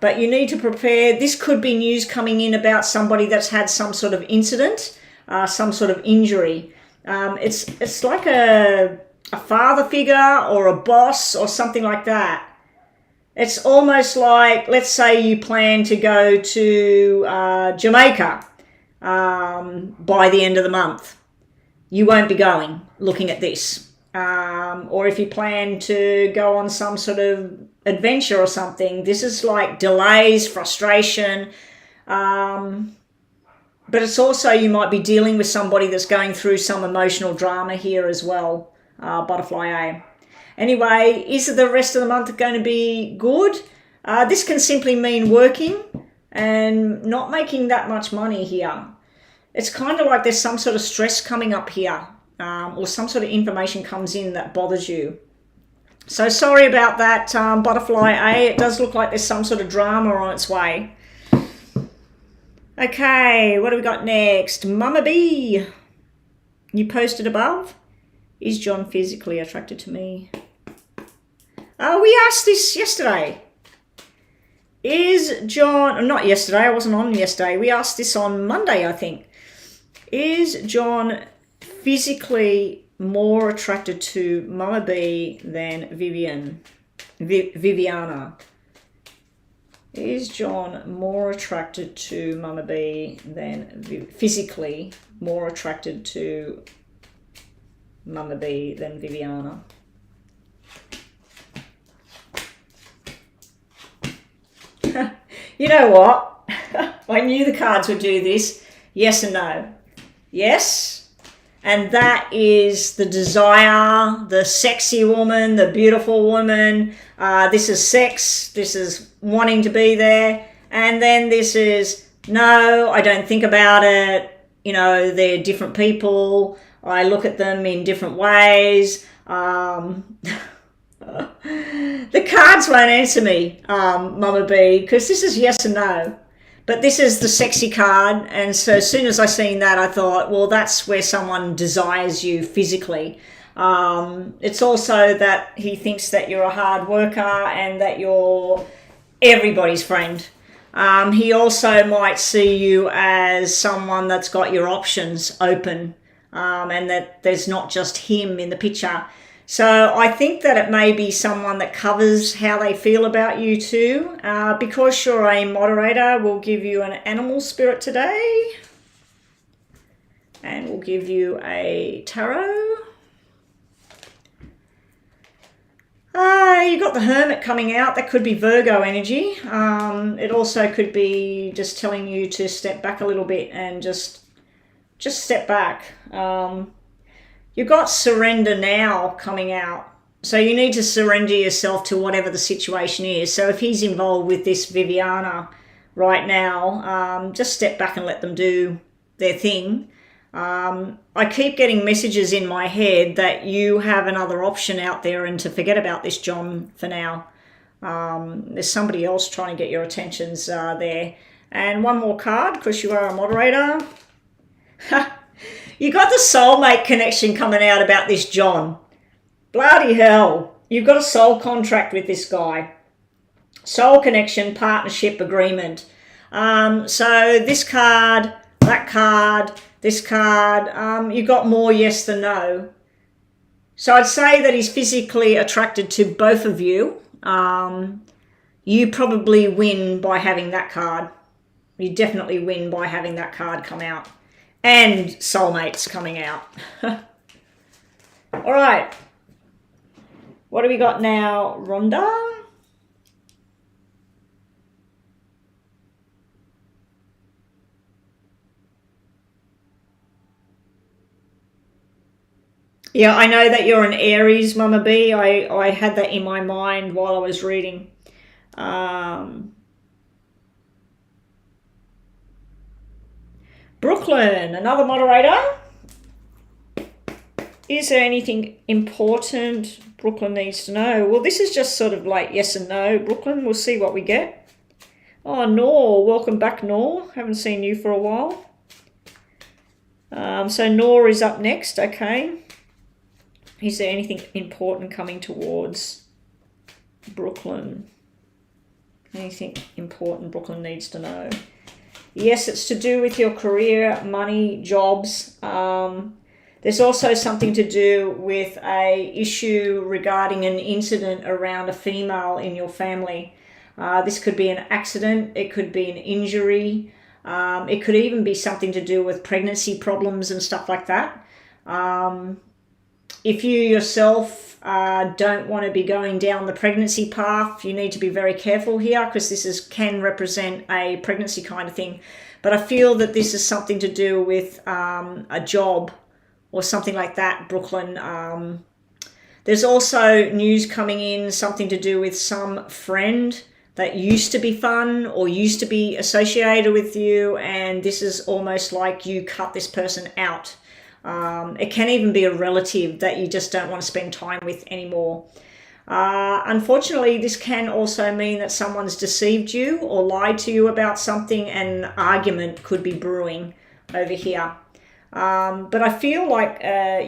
but you need to prepare. This could be news coming in about somebody that's had some sort of incident, some sort of injury. It's like a father figure or a boss or something like that. It's almost like, let's say you plan to go to Jamaica by the end of the month. You won't be going, looking at this. Or if you plan to go on some sort of adventure or something, this is like delays, frustration. But it's also, you might be dealing with somebody that's going through some emotional drama here as well, Butterfly A. Anyway, is the rest of the month going to be good? This can simply mean working and not making that much money here. It's kind of like there's some sort of stress coming up here, or some sort of information comes in that bothers you. So sorry about that, Butterfly A. It does look like there's some sort of drama on its way. Okay, what do we got next? Mama B, you posted above. Is John physically attracted to me? We asked this yesterday. Is John, not yesterday, I wasn't on yesterday. We asked this on Monday, I think. Is John physically more attracted to Mama B than Viviana? Is John more attracted to Mama B than physically more attracted to Mama B than Viviana? You know what? I knew the cards would do this. Yes and no. Yes. And that is the desire, the sexy woman, the beautiful woman. This is sex. This is wanting to be there. And then this is, no, I don't think about it. You know, they're different people. I look at them in different ways. The cards won't answer me, Mama B, because this is yes and no. But this is the sexy card, and so as soon as I seen that, I thought, well, that's where someone desires you physically. It's also that he thinks that you're a hard worker and that you're everybody's friend. He also might see you as someone that's got your options open, and that there's not just him in the picture. So I think that it may be someone that covers how they feel about you too. Because you're a moderator, we'll give you an animal spirit today. And we'll give you a tarot. You got the Hermit coming out. That could be Virgo energy. It also could be just telling you to step back a little bit and just step back. You've got Surrender Now coming out. So you need to surrender yourself to whatever the situation is. So if he's involved with this Viviana right now, just step back and let them do their thing. I keep getting messages in my head that you have another option out there and to forget about this John for now. There's somebody else trying to get your attentions there. And one more card, because you are a moderator. You got the soulmate connection coming out about this John. Bloody hell. You've got a soul contract with this guy. Soul connection, partnership, agreement. So this card, that card, this card, you got more yes than no. So I'd say that he's physically attracted to both of you. You probably win by having that card. You definitely win by having that card come out. And soulmates coming out. All right. What do we got now, Rhonda? Yeah, I know that you're an Aries, Mama B. I had that in my mind while I was reading. Brooklyn, another moderator. Is there anything important Brooklyn needs to know? Well, this is just sort of like yes and no, Brooklyn. We'll see what we get. Oh, Nor, welcome back, Nor. Haven't seen you for a while. So Nor is up next, okay. Is there anything important coming towards Brooklyn? Anything important Brooklyn needs to know? Yes, it's to do with your career, money, jobs. There's also something to do with a issue regarding an incident around a female in your family. This could be an accident. It could be an injury. It could even be something to do with pregnancy problems and stuff like that. If you yourself don't want to be going down the pregnancy path, you need to be very careful here, because this can represent a pregnancy kind of thing. But I feel that this is something to do with a job or something like that, Brooklyn. There's also news coming in, something to do with some friend that used to be fun or used to be associated with you, and this is almost like you cut this person out. It can even be a relative that you just don't want to spend time with anymore. Unfortunately, this can also mean that someone's deceived you or lied to you about something, and an argument could be brewing over here. But I feel like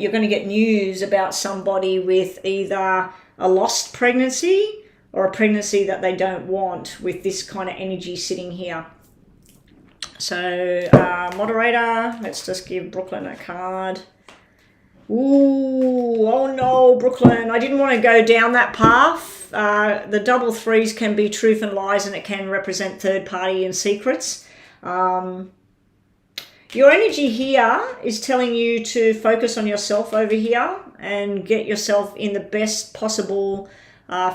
you're going to get news about somebody with either a lost pregnancy or a pregnancy that they don't want, with this kind of energy sitting here. So, moderator, let's just give Brooklyn a card. Ooh, oh no, Brooklyn, I didn't want to go down that path. The double threes can be truth and lies, and it can represent third party and secrets. Your energy here is telling you to focus on yourself over here and get yourself in the best possible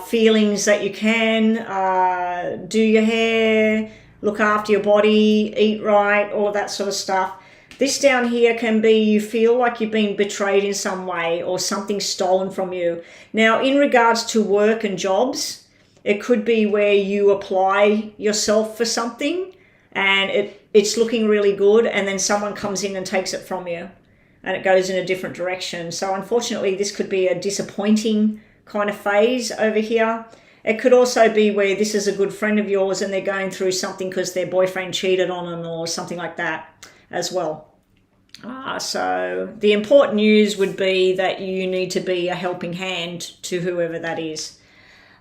feelings that you can. Do your hair, look after your body, eat right, all of that sort of stuff. This down here can be you feel like you've been betrayed in some way or something stolen from you. Now, in regards to work and jobs, it could be where you apply yourself for something and it's looking really good, and then someone comes in and takes it from you and it goes in a different direction. So unfortunately, this could be a disappointing kind of phase over here. It could also be where this is a good friend of yours and they're going through something because their boyfriend cheated on them or something like that as well. So the important news would be that you need to be a helping hand to whoever that is.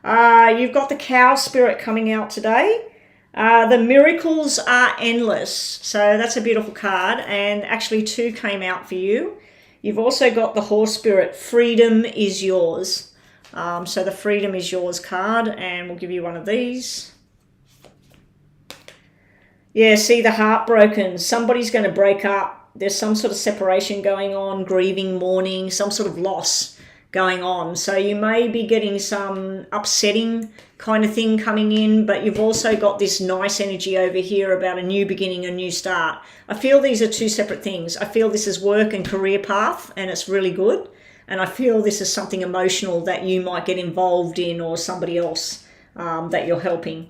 You've got the cow spirit coming out today. The miracles are endless. So that's a beautiful card, and actually 2 came out for you. You've also got the horse spirit. Freedom is yours. So the freedom is yours card, and we'll give you one of these. Yeah, see the heartbroken. Somebody's going to break up. There's some sort of separation going on, grieving, mourning, some sort of loss going on. So you may be getting some upsetting kind of thing coming in, but you've also got this nice energy over here about a new beginning, a new start. I feel these are 2 separate things. I feel this is work and career path, and it's really good. And I feel this is something emotional that you might get involved in, or somebody else that you're helping.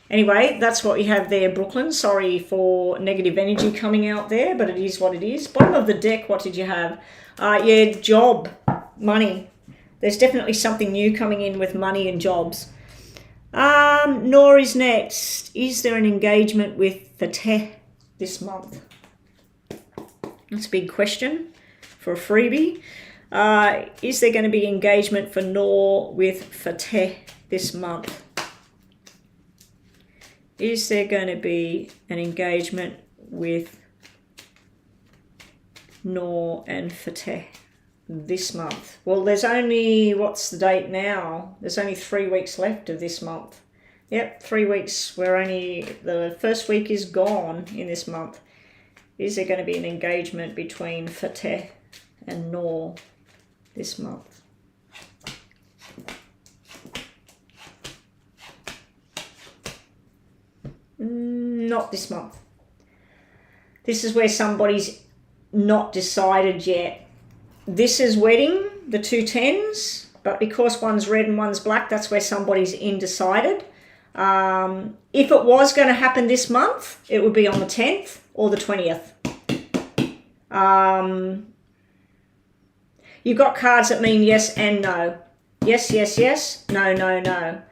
Anyway, that's what we have there, Brooklyn. Sorry for negative energy coming out there, but it is what it is. Bottom of the deck, what did you have? Yeah, job, money. There's definitely something new coming in with money and jobs. Nor is next. Is there an engagement with Fateh this month? That's a big question for a freebie. Is there going to be engagement for Noor with Fateh this month? Is there going to be an engagement with Noor and Fateh this month? Well, there's only, what's the date now? There's only 3 weeks left of this month. Yep, 3 weeks. The first week is gone in this month. Is there going to be an engagement between Fateh and Noor this month? Not this month. This is where somebody's not decided yet. This is wedding, the 2 tens, but because one's red and one's black, that's where somebody's undecided. If it was going to happen this month, it would be on the 10th or the 20th. You've got cards that mean yes and no. Yes, yes, yes. No, no, no.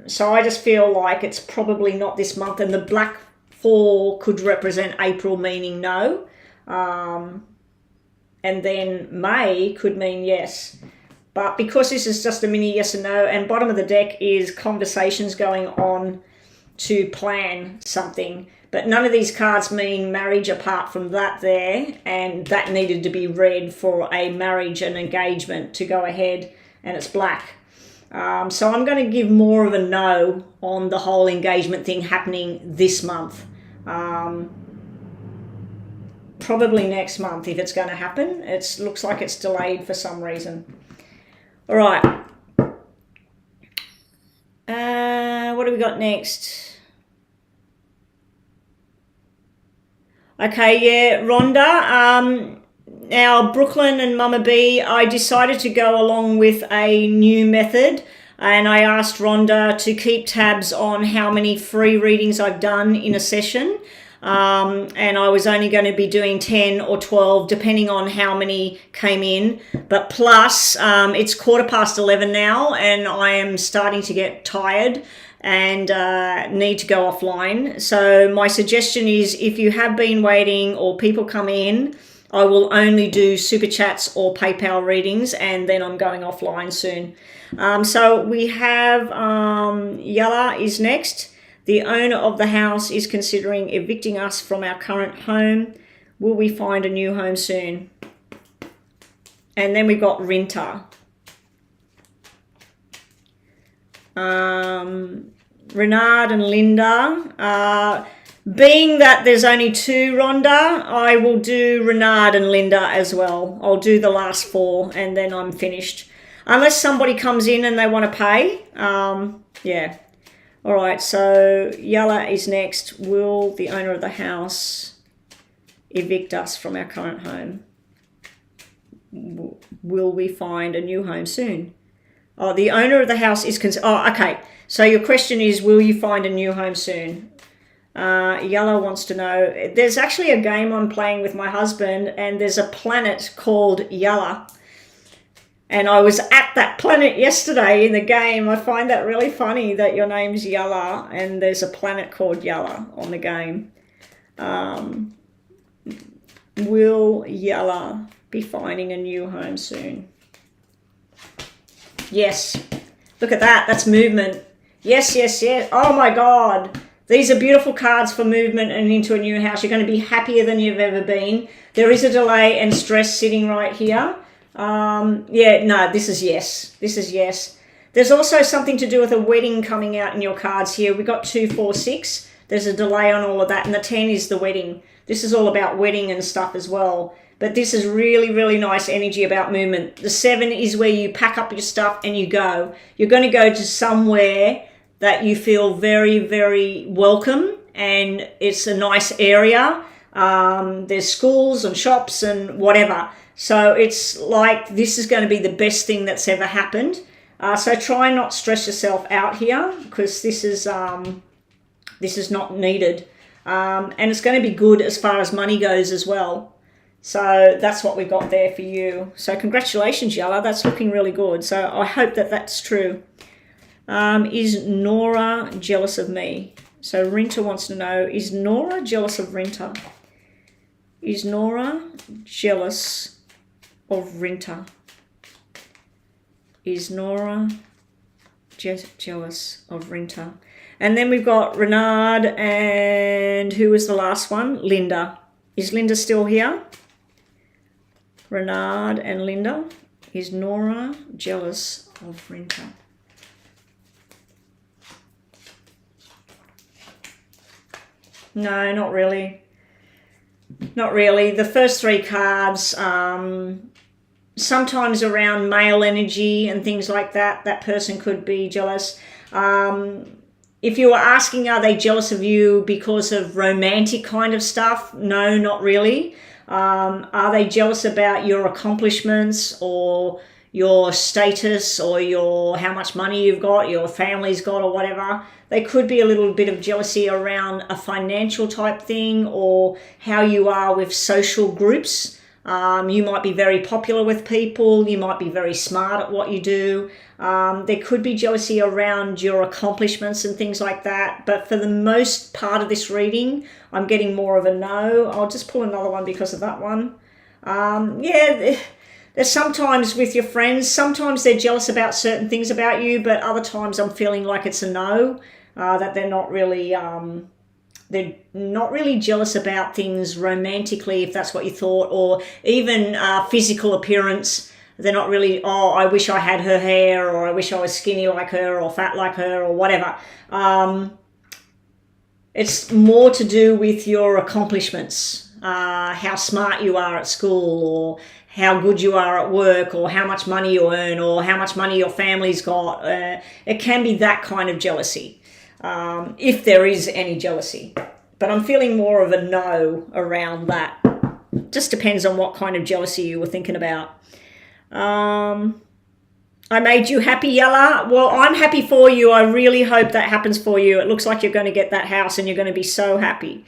So I just feel like it's probably not this month. And the black 4 could represent April, meaning no. And then May could mean yes. But because this is just a mini yes and no, and bottom of the deck is conversations going on to plan something. But none of these cards mean marriage apart from that there, and that needed to be read for a marriage and engagement to go ahead, and it's black. So I'm going to give more of a no on the whole engagement thing happening this month. Probably next month if it's going to happen. It looks like it's delayed for some reason. All right. What do we got next? Okay, yeah, Rhonda. Now, Brooklyn and Mama B, I decided to go along with a new method, and I asked Rhonda to keep tabs on how many free readings I've done in a session. And I was only going to be doing 10 or 12 depending on how many came in, but plus it's 11:15 now and I am starting to get tired and need to go offline. So my suggestion is, if you have been waiting or people come in, I will only do super chats or PayPal readings, and then I'm going offline soon. So we have Yella is next. The owner of the house is considering evicting us from our current home. Will we find a new home soon? And then we've got Rinta. Renard and Linda. Being that there's only two, Rhonda, I will do Renard and Linda as well. I'll do the last 4 and then I'm finished. Unless somebody comes in and they want to pay. Yeah. All right, so Yella is next. Will the owner of the house evict us from our current home? Will we find a new home soon? Oh, the owner of the house is... okay. So your question is, will you find a new home soon? Yella wants to know. There's actually a game I'm playing with my husband, and there's a planet called Yella. And I was at that planet yesterday in the game. I find that really funny that your name's Yella and there's a planet called Yella on the game. Will Yella be finding a new home soon? Yes. Look at that. That's movement. Yes, yes, yes. Oh my God. These are beautiful cards for movement and into a new house. You're going to be happier than you've ever been. There is a delay and stress sitting right here. Yeah, no, this is yes. This is yes. There's also something to do with a wedding coming out in your cards here. We got 2, 4, 6. There's a delay on all of that. And the 10 is the wedding. This is all about wedding and stuff as well. But this is really, really nice energy about movement. The 7 is where you pack up your stuff and you go. You're going to go to somewhere that you feel very, very welcome. And it's a nice area. There's schools and shops and whatever. So it's like this is going to be the best thing that's ever happened. So try and not stress yourself out here, because this is not needed. And it's going to be good as far as money goes as well. So that's what we've got there for you. So congratulations, Yella. That's looking really good. So I hope that that's true. Is Nora jealous of me? So Rinta wants to know, is Nora jealous of Rinta? Is Nora jealous of Rinta? Is Nora jealous of Rinta? And then we've got Renard, and who was the last one? Linda. Is Linda still here? Renard and Linda. Is Nora jealous of Rinta? No, not really. Not really. The first 3 cards, sometimes around male energy and things like that, that person could be jealous. If you were asking, are they jealous of you because of romantic kind of stuff? No, not really. Are they jealous about your accomplishments or your status or your how much money you've got, your family's got or whatever? They could be a little bit of jealousy around a financial type thing or how you are with social groups. You might be very popular with people. You might be very smart at what you do. There could be jealousy around your accomplishments and things like that. But for the most part of this reading, I'm getting more of a no. I'll just pull another one because of that one. Yeah, There's sometimes with your friends, sometimes they're jealous about certain things about you, but other times I'm feeling like it's a no, that they're not really jealous about things romantically, if that's what you thought, or even physical appearance. They're not really, oh, I wish I had her hair, or I wish I was skinny like her, or fat like her, or whatever. It's more to do with your accomplishments, how smart you are at school, or how good you are at work, or how much money you earn, or how much money your family's got. It can be that kind of jealousy, if there is any jealousy. But I'm feeling more of a no around that. Just depends on what kind of jealousy you were thinking about. I made you happy, Yella. Well, I'm happy for you. I really hope that happens for you. It looks like you're going to get that house and you're going to be so happy.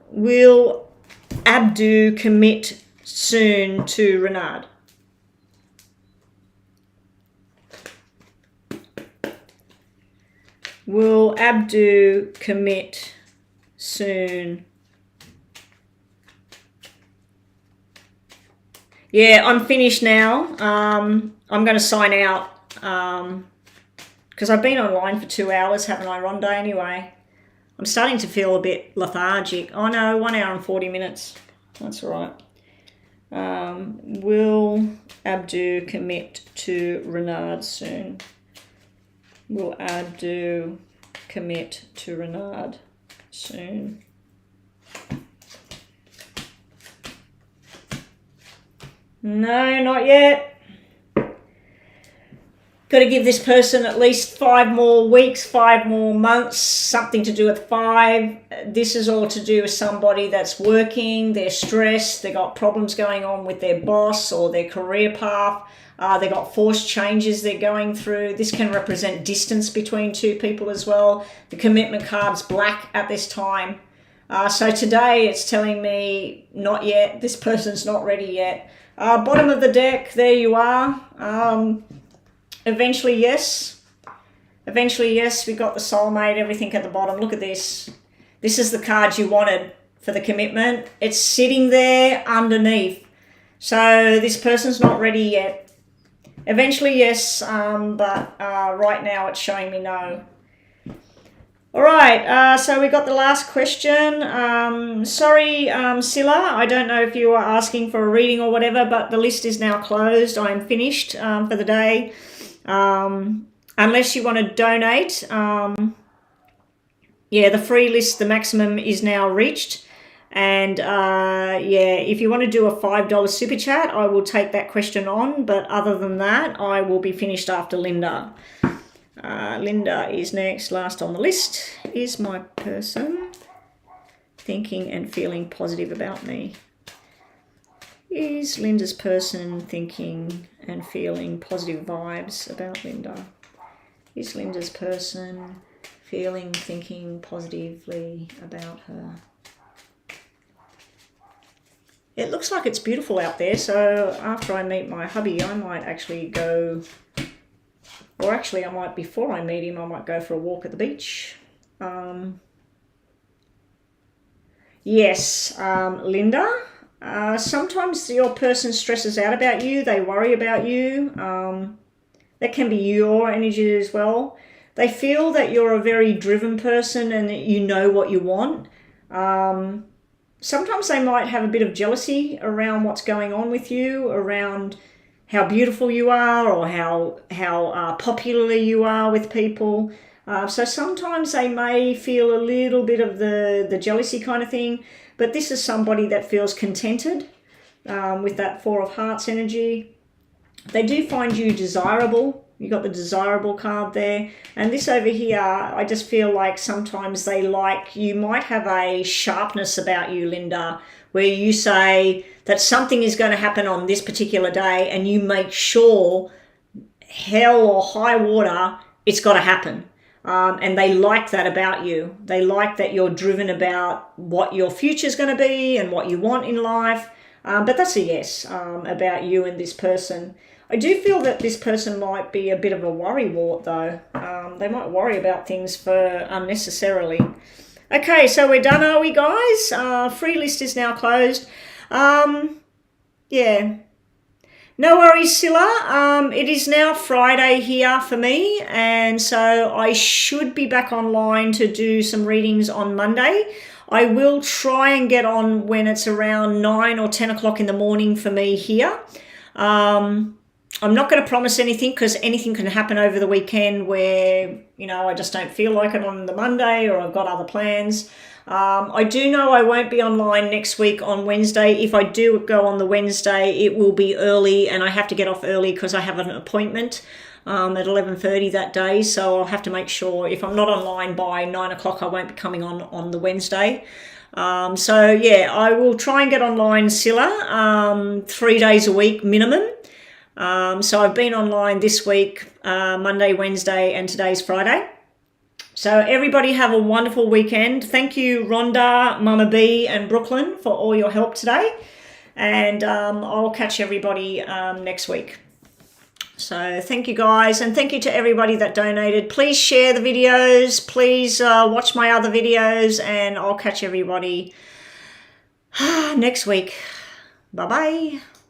Will Abdu commit soon to Renard? Will Abdu commit soon? Yeah, I'm finished now. I'm going to sign out because I've been online for 2 hours, haven't I, Rhonda? Anyway, I'm starting to feel a bit lethargic. Oh no, 1 hour and 40 minutes. That's all right. Will Abdu commit to Renard soon? Will Abdu commit to Renard soon? No, not yet. Got to give this person at least 5 more weeks, 5 more months, something to do with 5. This is all to do with somebody that's working, they're stressed, they got problems going on with their boss or their career path. They got forced changes they're going through. This can represent distance between 2 people as well. The commitment card's black at this time. So today it's telling me not yet. This person's not ready yet. Bottom of the deck, there you are. Eventually, yes. Eventually, yes. We got the soulmate, everything at the bottom. Look at this. This is the card you wanted for the commitment. It's sitting there underneath. So this person's not ready yet. Eventually, yes, but right now it's showing me no. All right, so we got the last question. Sorry, Silla, I don't know if you are asking for a reading or whatever, but the list is now closed. I'm finished for the day. Unless you want to donate, yeah, the free list, the maximum is now reached. And yeah, if you want to do a $5 super chat, I will take that question on. But other than that, I will be finished after Linda. Linda is next. Last on the list is my person thinking and feeling positive about me. Is Linda's person thinking and feeling positive vibes about Linda? Is Linda's person feeling, thinking positively about her? It looks like it's beautiful out there, so after I meet my hubby, I might actually go, or actually I might, before I meet him, I might go for a walk at the beach. Yes, Linda, sometimes your person stresses out about you, they worry about you. That can be your energy as well. They feel that you're a very driven person and that you know what you want. Sometimes they might have a bit of jealousy around what's going on with you, around how beautiful you are or how popular you are with people. So sometimes they may feel a little bit of the jealousy kind of thing, but this is somebody that feels contented with that Four of Hearts energy. They do find you desirable. You got the desirable card there. And this over here, I just feel like sometimes they like, you might have a sharpness about you, Linda, where you say that something is going to happen on this particular day and you make sure, hell or high water, it's got to happen. And they like that about you. They like that you're driven about what your future is going to be and what you want in life. But that's a yes about you and this person. I do feel that this person might be a bit of a worrywart though. They might worry about things for unnecessarily. Okay, so we're done, are we, guys? Free list is now closed. Yeah. No worries, Scylla. It is now Friday here for me, and so I should be back online to do some readings on Monday. I will try and get on when it's around 9 or 10 o'clock in the morning for me here. I'm not going to promise anything because anything can happen over the weekend where, you know, I just don't feel like it on the Monday or I've got other plans. I do know I won't be online next week on Wednesday. If I do go on the Wednesday, it will be early and I have to get off early because I have an appointment at 11:30 that day. So I'll have to make sure if I'm not online by 9 o'clock, I won't be coming on the Wednesday. So yeah, I will try and get online, Scylla, 3 days a week minimum. So I've been online this week, Monday, Wednesday, and today's Friday. So everybody have a wonderful weekend. Thank you, Rhonda, Mama B, and Brooklyn for all your help today. And I'll catch everybody next week. So thank you, guys. And thank you to everybody that donated. Please share the videos. Please watch my other videos. And I'll catch everybody next week. Bye-bye.